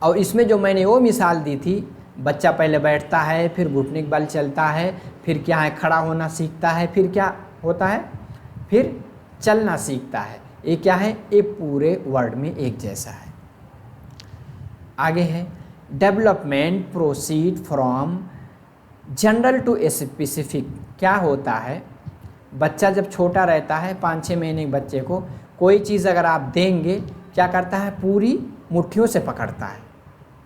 और इसमें जो मैंने वो मिसाल दी थी, बच्चा पहले बैठता है, फिर घुटने के बल चलता है, फिर क्या है खड़ा होना सीखता है, फिर क्या होता है, फिर चलना सीखता है। ये क्या है, ये पूरे वर्ड में एक जैसा है। आगे है development proceed from general to specific. क्या होता है, बच्चा जब छोटा रहता है 5-6 महीने के बच्चे को कोई चीज़ अगर आप देंगे, क्या करता है, पूरी मुट्ठियों से पकड़ता है।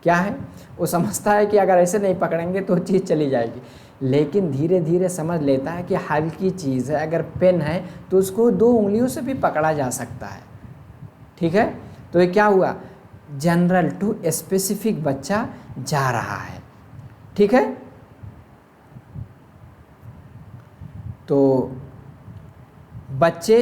क्या है, वो समझता है कि अगर ऐसे नहीं पकड़ेंगे तो चीज़ चली जाएगी, लेकिन धीरे धीरे समझ लेता है कि हल्की चीज़ है, अगर पेन है तो उसको 2 उंगलियों से भी पकड़ा जा सकता है। ठीक है, तो ये क्या हुआ, जनरल टू स्पेसिफिक बच्चा जा रहा है। ठीक है, तो बच्चे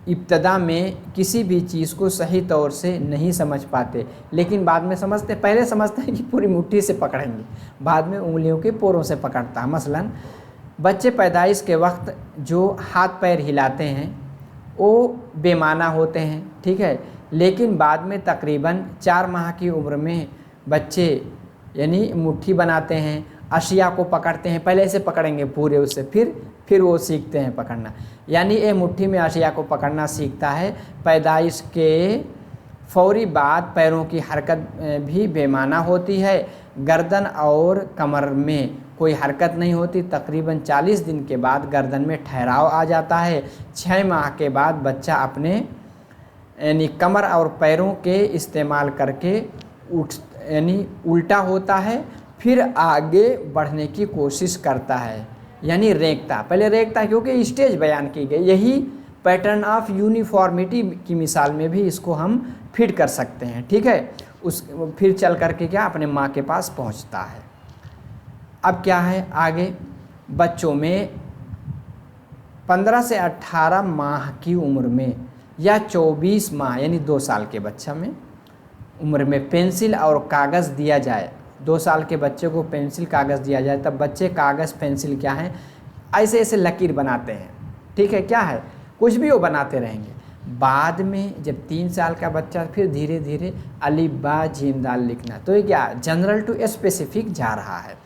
इब्तदा में किसी भी चीज़ को सही तौर से नहीं समझ पाते, लेकिन बाद में समझते, पहले समझते हैं कि पूरी मुट्ठी से पकड़ेंगे, बाद में उंगलियों के पोरों से पकड़ता है। मसलन बच्चे पैदाइश के वक्त जो हाथ पैर हिलाते हैं वो बेमाना होते हैं। ठीक है, लेकिन बाद में तकरीबन 4 माह की उम्र में बच्चे यानी मुट्ठी बनाते हैं, अशिया को पकड़ते हैं, पहले से पकड़ेंगे पूरे उससे, फिर वो सीखते हैं पकड़ना। यानी ये मुट्ठी में अशिया को पकड़ना सीखता है। पैदाइश के फौरी बाद पैरों की हरकत भी बेमाना होती है, गर्दन और कमर में कोई हरकत नहीं होती। तकरीबन 40 दिन के बाद गर्दन में ठहराव आ जाता है। 6 माह के बाद बच्चा अपने यानी कमर और पैरों के इस्तेमाल करके यानी उल्टा होता है, फिर आगे बढ़ने की कोशिश करता है, यानी रेंगता। पहले रेंगता क्योंकि स्टेज बयान की गई, यही पैटर्न ऑफ यूनिफॉर्मिटी की मिसाल में भी इसको हम फिट कर सकते हैं। ठीक है, उस फिर चल करके क्या अपने माँ के पास पहुँचता है। अब क्या है आगे, बच्चों में 15 से 18 माह की उम्र में या 24 माह यानी 2 साल के बच्चा में उम्र में पेंसिल और कागज़ दिया जाए। 2 साल के बच्चे को पेंसिल कागज़ दिया जाए, तब बच्चे कागज़ पेंसिल क्या है ऐसे ऐसे लकीर बनाते हैं। ठीक है, क्या है कुछ भी वो बनाते रहेंगे। बाद में जब 3 साल का बच्चा फिर धीरे धीरे अलिफ बा जीम दाल लिखना, तो ये क्या जनरल टू स्पेसिफिक जा रहा है।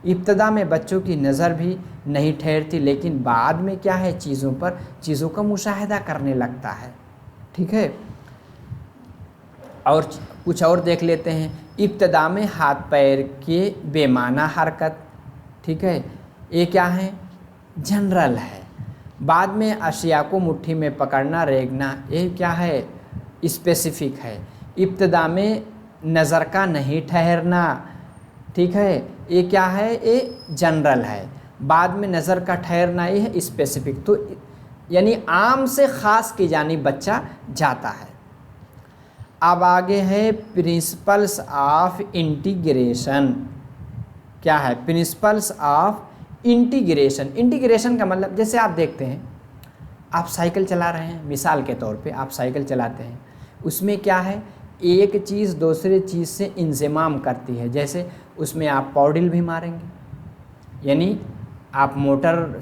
इब्तदा में बच्चों की नज़र भी नहीं ठहरती, लेकिन बाद में क्या है चीज़ों का मुशाहिदा करने लगता है। ठीक है, और कुछ और देख लेते हैं। इब्तदा में हाथ पैर के बेमाना हरकत, ठीक है, ये क्या है जनरल है। बाद में अशिया को मुट्ठी में पकड़ना रेंगना, ये क्या है स्पेसिफिक है। इब्तदा में नज़र का नहीं ठहरना, ठीक है, ये क्या है ये जनरल है। बाद में नज़र का ठहरना ये है स्पेसिफिक। तो यानी आम से ख़ास की जानिब बच्चा जाता है। अब आगे है प्रिंसिपल्स ऑफ इंटीग्रेशन। क्या है प्रिंसिपल्स ऑफ इंटीग्रेशन। इंटीग्रेशन का मतलब जैसे आप देखते हैं आप साइकिल चला रहे हैं, मिसाल के तौर पे आप साइकिल चलाते हैं, उसमें क्या है एक चीज़ दूसरे चीज़ से इंज़िमाम करती है। जैसे उसमें आप पॉडिल भी मारेंगे, यानी आप मोटर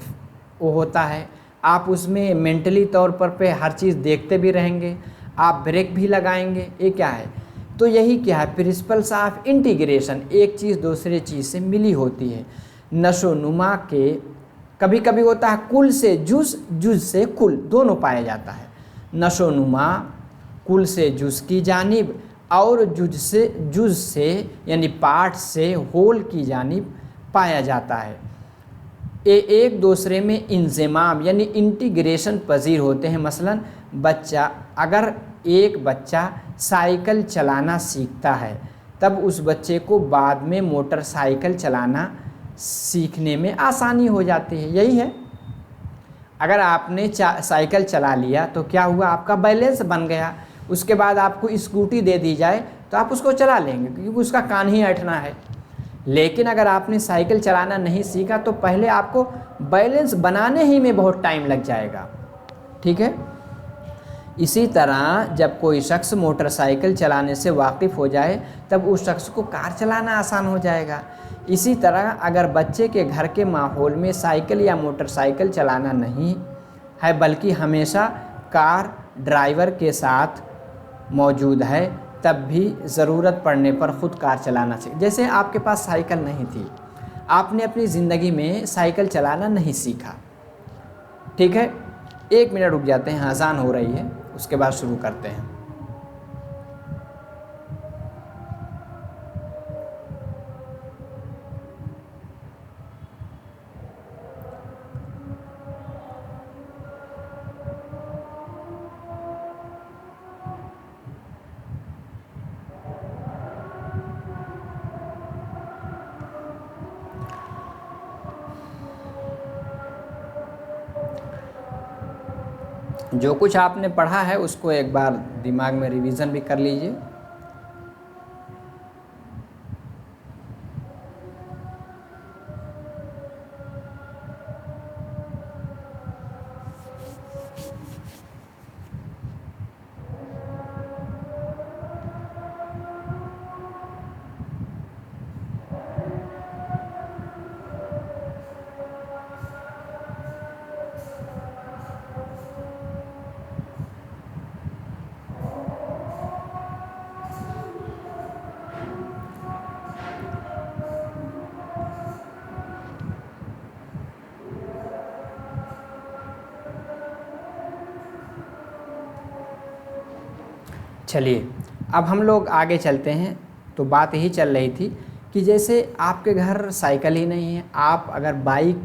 वो होता है, आप उसमें मेंटली तौर पर हर चीज़ देखते भी रहेंगे, आप ब्रेक भी लगाएंगे। ये क्या है, तो यही क्या है प्रिंसिपल्स ऑफ इंटीग्रेशन। एक चीज़ दूसरे चीज़ से मिली होती है। नशो नुमा के कभी कभी होता है कुल से जुज़, जुज़ से कुल, दोनों पाया जाता है। नशो नुमा कुल से जुज़ की जानिब और जुज़ से यानी पार्ट से होल की जानिब पाया जाता है। ये एक दूसरे में इंज़िमाम यानी इंटीग्रेशन पजीर होते हैं। मसलन अगर एक बच्चा साइकिल चलाना सीखता है तब उस बच्चे को बाद में मोटरसाइकिल चलाना सीखने में आसानी हो जाती है। यही है, अगर आपने साइकिल चला लिया तो क्या हुआ आपका बैलेंस बन गया, उसके बाद आपको स्कूटी दे दी जाए तो आप उसको चला लेंगे क्योंकि उसका कान ही ऐंठना है। लेकिन अगर आपने साइकिल चलाना नहीं सीखा तो पहले आपको बैलेंस बनाने ही में बहुत टाइम लग जाएगा। ठीक है, इसी तरह जब कोई शख्स मोटरसाइकिल चलाने से वाकिफ़ हो जाए तब उस शख्स को कार चलाना आसान हो जाएगा। इसी तरह अगर बच्चे के घर के माहौल में साइकिल या मोटरसाइकिल चलाना नहीं है बल्कि हमेशा कार ड्राइवर के साथ मौजूद है तब भी ज़रूरत पड़ने पर ख़ुद कार चलाना चाहिए। जैसे आपके पास साइकिल नहीं थी, आपने अपनी ज़िंदगी में साइकिल चलाना नहीं सीखा, ठीक है। 1 मिनट रुक जाते हैं, अज़ान हो रही है, उसके बाद शुरू करते हैं। जो कुछ आपने पढ़ा है उसको एक बार दिमाग में रिवीजन भी कर लीजिए। चलिए अब हम लोग आगे चलते हैं। तो बात यही चल रही थी कि जैसे आपके घर साइकिल ही नहीं है, आप अगर बाइक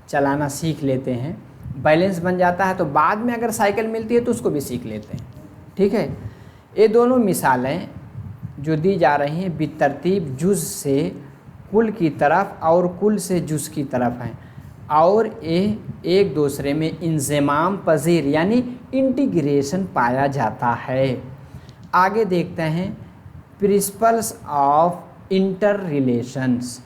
चलाना सीख लेते हैं, बैलेंस बन जाता है, तो बाद में अगर साइकिल मिलती है तो उसको भी सीख लेते हैं, ठीक है। ये दोनों मिसालें जो दी जा रही हैं बितरतीब जुज़ से कुल की तरफ और कुल से जुज़ की तरफ हैं, और ये एक दूसरे में इंज़माम पज़ीर यानी इंटीग्रेशन पाया जाता है। आगे देखते हैं प्रिंसिपल्स ऑफ इंटर रिलेशंस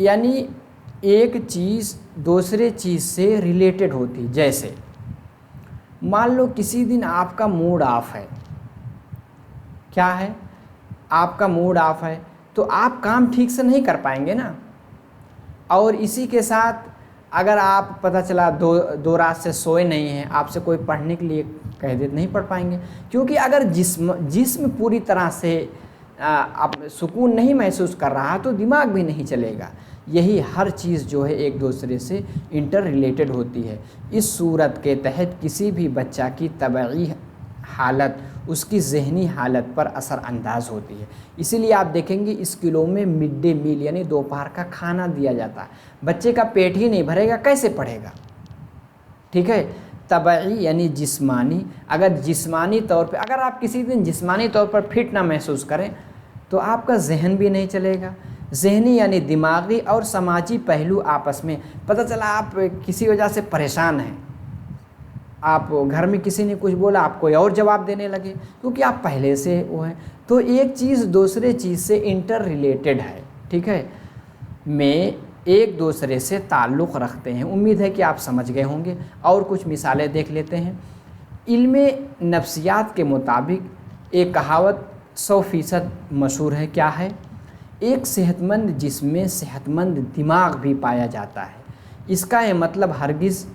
यानी एक चीज़ दूसरे चीज़ से रिलेटेड होती। जैसे मान लो किसी दिन आपका मूड ऑफ है, क्या है, आपका मूड ऑफ है, तो आप काम ठीक से नहीं कर पाएंगे ना। और इसी के साथ अगर आप पता चला दो रात से सोए नहीं हैं, आपसे कोई पढ़ने के लिए कह दे नहीं पढ़ पाएंगे, क्योंकि अगर जिस्म पूरी तरह से आप सुकून नहीं महसूस कर रहा तो दिमाग भी नहीं चलेगा। यही हर चीज़ जो है एक दूसरे से इंटर रिलेटेड होती है। इस सूरत के तहत किसी भी बच्चा की तबई हालत उसकी ज़हनी हालत पर असर अंदाज होती है। इसीलिए आप देखेंगे स्कूलों में मिड डे मील यानी दोपहर का खाना दिया जाता है। बच्चे का पेट ही नहीं भरेगा, कैसे पढ़ेगा, ठीक है। तबई यानी जिस्मानी, अगर जिस्मानी तौर पे अगर आप किसी दिन जिस्मानी तौर पर फिट ना महसूस करें तो आपका जहन भी नहीं चलेगा। ज़हनी यानी दिमागी और समाजी पहलू आपस में, पता चला आप किसी वजह से परेशान हैं, आप घर में किसी ने कुछ बोला, आप कोई और जवाब देने लगे क्योंकि आप पहले से वो हैं। तो एक चीज़ दूसरे चीज़ से इंटर रिलेटेड है, ठीक है, में एक दूसरे से ताल्लुक़ रखते हैं। उम्मीद है कि आप समझ गए होंगे। और कुछ मिसालें देख लेते हैं। इल्मे नफ्सियात के मुताबिक एक कहावत 100% मशहूर है, क्या है, एक सेहतमंद जिस्म में सेहतमंद दिमाग भी पाया जाता है। इसका ये मतलब हरगिज़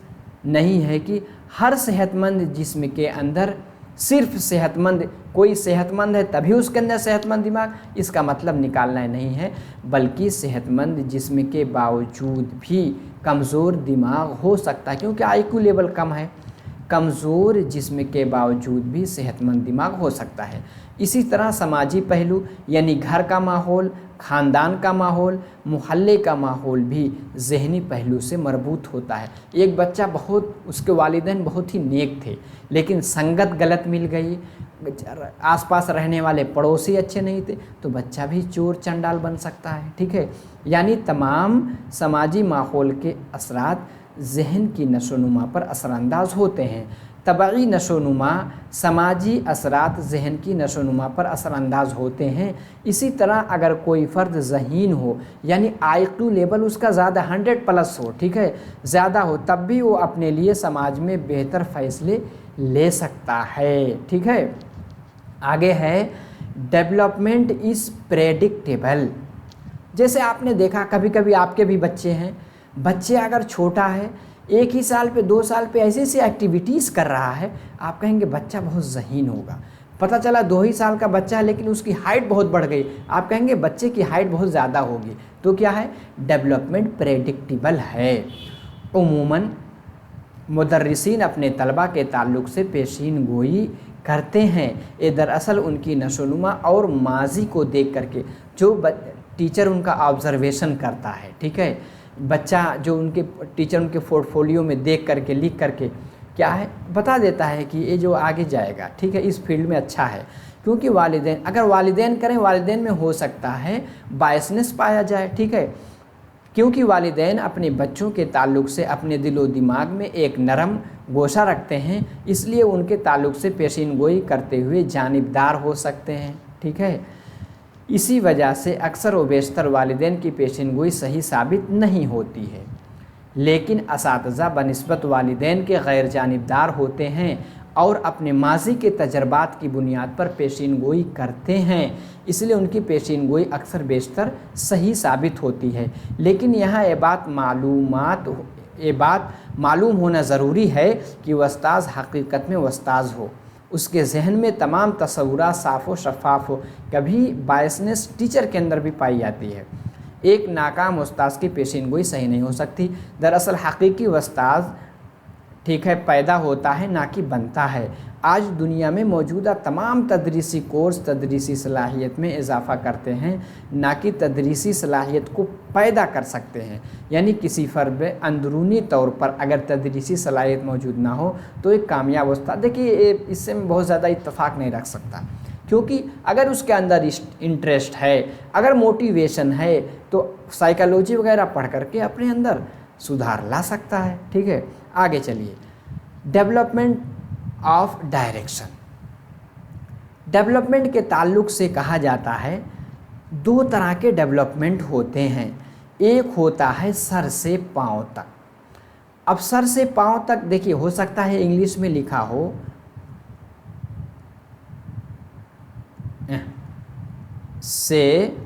नहीं है कि हर सेहतमंद जिस्म के अंदर सिर्फ सेहतमंद, कोई सेहतमंद है तभी उसके अंदर सेहतमंद दिमाग, इसका मतलब निकालना नहीं है, बल्कि सेहतमंद जिस्म के बावजूद भी कमज़ोर दिमाग हो सकता है, क्योंकि आईक्यू लेवल कम है। कमज़ोर जिस्म के बावजूद भी सेहतमंद दिमाग हो सकता है। इसी तरह समाजी पहलू यानी घर का माहौल, ख़ानदान का माहौल, मोहल्ले का माहौल भी ज़हनी पहलू से मरबूत होता है। एक बच्चा उसके वालिदैन बहुत ही नेक थे, लेकिन संगत गलत मिल गई, आसपास रहने वाले पड़ोसी अच्छे नहीं थे, तो बच्चा भी चोर चंडाल बन सकता है, ठीक है। यानी तमाम समाजी माहौल के असरात जहन की नशोनुमा पर असरानंदाज होते हैं। तबई नशोनुमा समाजी असरात जहन की नशोनुमा पर असरानंदाज होते हैं। इसी तरह अगर कोई फ़र्द ज़हीन हो यानी आईक्यू लेवल उसका ज़्यादा 100+ हो, ठीक है, ज़्यादा हो, तब भी वो अपने लिए समाज में बेहतर फ़ैसले ले सकता है, ठीक है। आगे है डेवलपमेंट इज़ प्रेडिक्टेबल। जैसे आपने देखा कभी कभी आपके भी बच्चे हैं, बच्चे अगर छोटा है 1 ही साल पे 2 साल पे ऐसे ऐसे एक्टिविटीज़ कर रहा है, आप कहेंगे बच्चा बहुत ज़हीन होगा। पता चला 2 ही साल का बच्चा है लेकिन उसकी हाइट बहुत बढ़ गई, आप कहेंगे बच्चे की हाइट बहुत ज़्यादा होगी। तो क्या है, डेवलपमेंट प्रेडिक्टेबल है। उमूमन मुदर्रिसीन अपने तलबा के ताल्लुक़ से पेशीन गोई करते हैं। ये दरअसल उनकी नशोनुमा और माजी को देख करके, जो टीचर उनका ऑब्ज़र्वेशन करता है, ठीक है, बच्चा जो उनके टीचर उनके पोर्टफोलियो में देख करके लिख करके क्या है बता देता है कि ये जो आगे जाएगा, ठीक है, इस फील्ड में अच्छा है। क्योंकि वालिदैन अगर वालिदैन करें, वालिदैन में हो सकता है बायसनेस पाया जाए, ठीक है, क्योंकि वालिदैन अपने बच्चों के ताल्लुक़ से अपने दिलो दिमाग में एक नरम गोशा रखते हैं, इसलिए उनके ताल्लुक़ से पेशीन गोई करते हुए जानिबदार हो सकते हैं, ठीक है। इसी वजह से अक्सर व बेशतर वालिदैन की पेशीन गोई सही साबित नहीं होती है, लेकिन असातिज़ा बनिस्बत वालिदैन के गैर जानिबदार होते हैं और अपने माजी के तजर्बात की बुनियाद पर पेशीन गोई करते हैं, इसलिए उनकी पेशीन गोई अक्सर बेशतर सही साबित होती है। लेकिन यहाँ ये बात मालूम होना ज़रूरी है कि वस्ताज़ हकीकत में वस्ताज़ हो, उसके जहन में तमाम तसव्वुरात साफ़ व शफ़ाफ़ हो। कभी बायसनेस टीचर के अंदर भी पाई जाती है। एक नाकाम उस्ताद की पेशीन गोई सही नहीं हो सकती। दरअसल हकीकी उस्ताद, ठीक है, पैदा होता है ना कि बनता है। आज दुनिया में मौजूदा तमाम तदरीसी कोर्स तदरीसी सलाहियत में इजाफ़ा करते हैं, ना कि तदरीसी सलाहियत को पैदा कर सकते हैं। यानी किसी फ़र्द में अंदरूनी तौर पर अगर तदरीसी सलाहियत मौजूद ना हो तो एक कामयाब उस्ताद, देखिए इससे मैं बहुत ज़्यादा इत्तफ़ाक़ नहीं रख सकता, क्योंकि अगर उसके अंदर इंटरेस्ट है, अगर मोटिवेशन है, तो साइकोलॉजी वगैरह पढ़ करके अपने अंदर सुधार ला सकता है, ठीक है। आगे चलिए, डेवलपमेंट ऑफ डायरेक्शन। डेवलपमेंट के ताल्लुक़ से कहा जाता है 2 तरह के डेवलपमेंट होते हैं। एक होता है सर से पाँव तक। अब सर से पाँव तक देखिए, हो सकता है इंग्लिश में लिखा हो से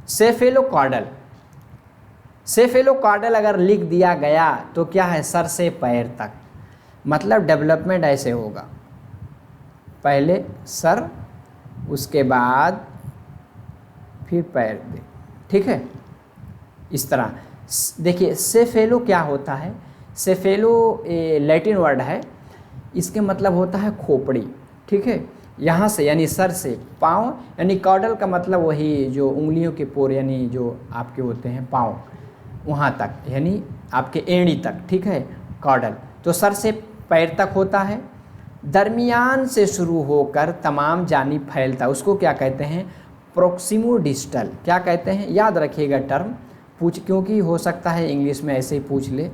सेफेलोकॉर्डल अगर लिख दिया गया तो क्या है, सर से पैर तक। मतलब डेवलपमेंट ऐसे होगा, पहले सर, उसके बाद फिर पैर दे, ठीक है, इस तरह। देखिए सेफेलो क्या होता है, सेफेलो लैटिन वर्ड है, इसके मतलब होता है खोपड़ी, ठीक है। यहाँ से यानी सर से पाँव, यानी कॉर्डल का मतलब वही जो उंगलियों के पोर, यानी जो आपके होते हैं पाँव, वहाँ तक, यानी आपके एड़ी तक, ठीक है, कॉर्डल। तो सर से पैर तक होता है, दरमियान से शुरू होकर तमाम जानिब फैलता, उसको क्या कहते हैं, प्रोक्सिमो डिस्टल। क्या कहते हैं, याद रखिएगा टर्म, क्योंकि हो सकता है इंग्लिश में ऐसे ही पूछ ले।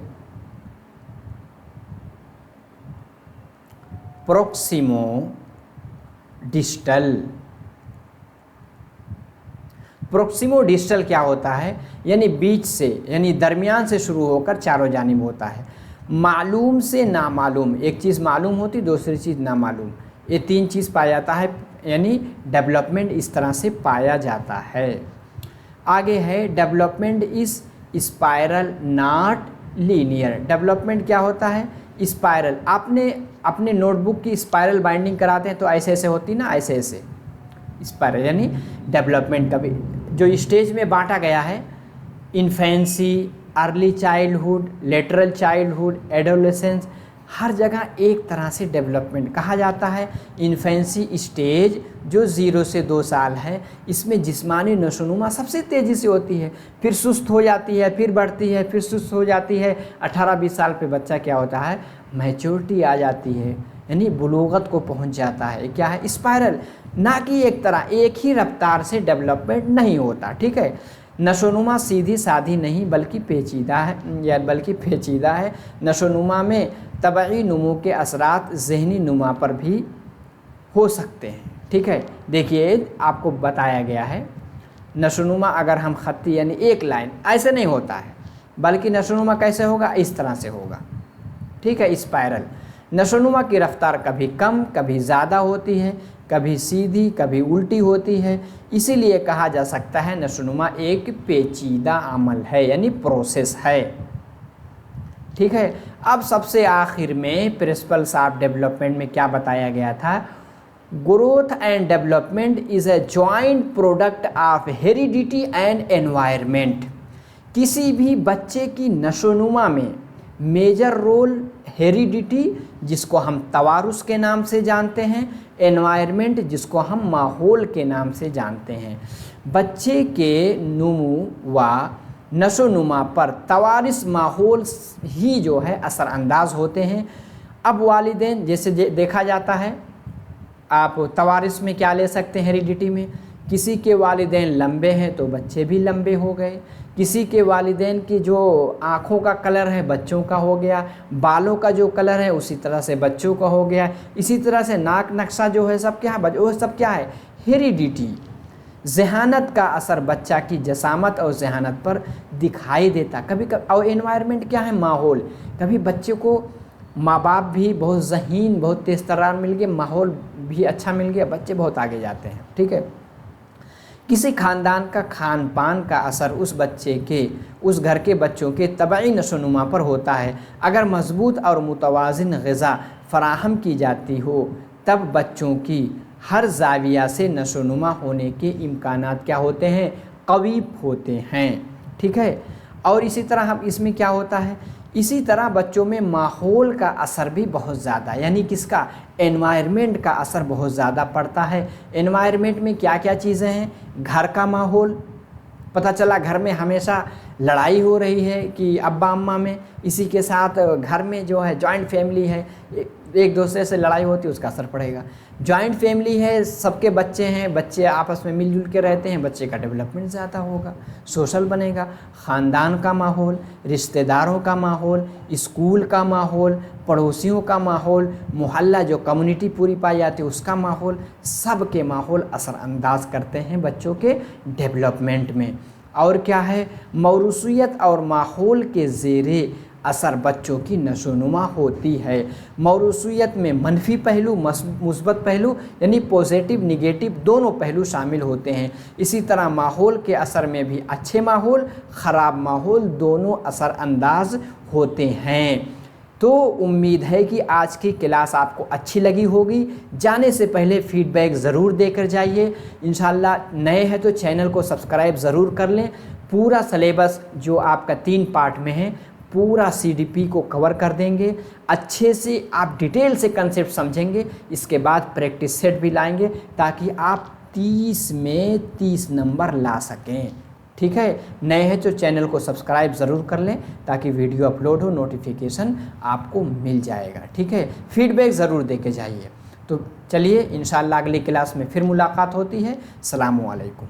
प्रोक्सिमो डिस्टल। प्रोक्सिमो डिस्टल क्या होता है, यानी बीच से, यानी दरमियान से शुरू होकर चारों जानिब होता है। मालूम से नामालूम, एक चीज़ मालूम होती, दूसरी चीज़ नामालूम, ये 3 चीज़ पाया जाता है, यानी डेवलपमेंट इस तरह से पाया जाता है। आगे है डेवलपमेंट इस स्पाइरल नॉट लीनियर। डेवलपमेंट क्या होता है, स्पाइरल। आपने अपने नोटबुक की स्पाइरल बाइंडिंग कराते हैं तो ऐसे ऐसे होती ना, ऐसे ऐसे स्पाइरल, यानी डेवलपमेंट का भी जो स्टेज में बांटा गया है, infancy, early childhood, lateral childhood, adolescence, हर जगह एक तरह से डेवलपमेंट कहा जाता है। इन्फेंसी स्टेज जो 0 से 2 साल है, इसमें जिस्मानी नशोनुमा सबसे तेज़ी से होती है, फिर सुस्त हो जाती है, फिर बढ़ती है, फिर सुस्त हो जाती है। 18-20 साल पे बच्चा क्या होता है, मैच्योरिटी आ जाती है, यानी बुलूगत को पहुंच जाता है। क्या है, स्पाइरल, ना कि एक तरह एक ही रफ्तार से डेवलपमेंट नहीं होता, ठीक है। नशोनुमा सीधी साधी नहीं बल्कि पेचीदा है, या बल्कि पेचीदा है। नशोनुमा में तबई नुमू के असरात ज़हनी नुमा पर भी हो सकते हैं, ठीक है। देखिए आपको बताया गया है, नशोनुमा अगर हम खत्ती यानी एक लाइन ऐसे नहीं होता है, बल्कि नशोनुमा कैसे होगा, इस तरह से होगा, ठीक है, स्पाइरल। नशोनुमा की रफ्तार कभी कम कभी ज़्यादा होती है, कभी सीधी कभी उल्टी होती है, इसीलिए कहा जा सकता है नशोनुमा एक पेचीदा अमल है, यानी प्रोसेस है। ठीक है। अब सबसे आखिर में प्रिंसिपल्स ऑफ डेवलपमेंट में क्या बताया गया था? Growth and development is a joint product of heredity and environment. किसी भी बच्चे की नशोनुमा में मेजर रोल हेरिडिटी, जिसको हम तवारुस के नाम से जानते हैं, एनवायरनमेंट जिसको हम माहौल के नाम से जानते हैं। बच्चे के नुमू व नशोनुमा पर तवारिस माहौल ही जो है असरअंदाज होते हैं। अब वालिदैन, जैसे देखा जाता है, आप तवारिस में क्या ले सकते हैं? हेरिडिटी में किसी के वालिदैन लंबे हैं तो बच्चे भी लंबे हो गए, किसी के वालिदैन की जो आँखों का कलर है बच्चों का हो गया, बालों का जो कलर है उसी तरह से बच्चों का हो गया, इसी तरह से नाक नक्शा जो है सब क्या है? वो सब क्या है? हेरिडिटी। ज़हानत का असर बच्चा की जसामत और ज़हानत पर दिखाई देता कभी कभी। और एनवायरनमेंट क्या है? माहौल। कभी बच्चे को माँ बाप भी बहुत ज़हीन, बहुत तेज़ तर्रार मिल गए, माहौल भी अच्छा मिल गया, बच्चे बहुत आगे जाते हैं। ठीक है। किसी ख़ानदान का खान पान का असर उस बच्चे के, उस घर के बच्चों के तबई नशोनुमा पर होता है। अगर मजबूत और मुतवाज़िन ग़िज़ा फ़राहम की जाती हो तब बच्चों की हर ज़ाविया से नशोनुमा होने के इम्कानात क्या होते हैं? क़वी होते हैं। ठीक है। और इसी तरह हम इसमें क्या होता है? इसी तरह बच्चों में माहौल का असर भी बहुत ज़्यादा, यानी किसका? एनवायरनमेंट का असर बहुत ज़्यादा पड़ता है। एनवायरनमेंट में क्या क्या चीज़ें हैं? घर का माहौल, पता चला घर में हमेशा लड़ाई हो रही है कि अब्बा अम्मा में, इसी के साथ घर में जो है जॉइंट फैमिली है, एक दूसरे से लड़ाई होती है, उसका असर पड़ेगा। जॉइंट फैमिली है, सबके बच्चे हैं, बच्चे आपस में मिलजुल के रहते हैं, बच्चे का डेवलपमेंट ज़्यादा होगा, सोशल बनेगा। ख़ानदान का माहौल, रिश्तेदारों का माहौल, स्कूल का माहौल, पड़ोसियों का माहौल, मोहल्ला जो कम्युनिटी पूरी पाई जाती है उसका माहौल, सब के माहौल असरअंदाज करते हैं बच्चों के डेवलपमेंट में। और क्या है? मौरूसियत और माहौल के ज़ेरे असर बच्चों की नशोनुमा होती है। मौरूसियत में मनफी पहलू, मुस्बत पहलू, यानी पॉजिटिव निगेटिव दोनों पहलू शामिल होते हैं। इसी तरह माहौल के असर में भी अच्छे माहौल, ख़राब माहौल दोनों असरअंदाज होते हैं। तो उम्मीद है कि आज की क्लास आपको अच्छी लगी होगी। जाने से पहले फीडबैक ज़रूर देकर जाइए। इंशाल्लाह नए हैं तो चैनल को सब्सक्राइब ज़रूर कर लें। पूरा सिलेबस जो आपका 3 पार्ट में है, पूरा CDP को कवर कर देंगे। अच्छे से आप डिटेल से कंसेप्ट समझेंगे, इसके बाद प्रैक्टिस सेट भी लाएंगे ताकि आप 30 में 30 नंबर ला सकें। ठीक है। नए हैं तो चैनल को सब्सक्राइब ज़रूर कर लें ताकि वीडियो अपलोड हो नोटिफिकेशन आपको मिल जाएगा। ठीक है। फीडबैक ज़रूर दे के जाइए। तो चलिए इंशाल्लाह अगली क्लास में फिर मुलाकात होती है। अस्सलामु अलैकुम।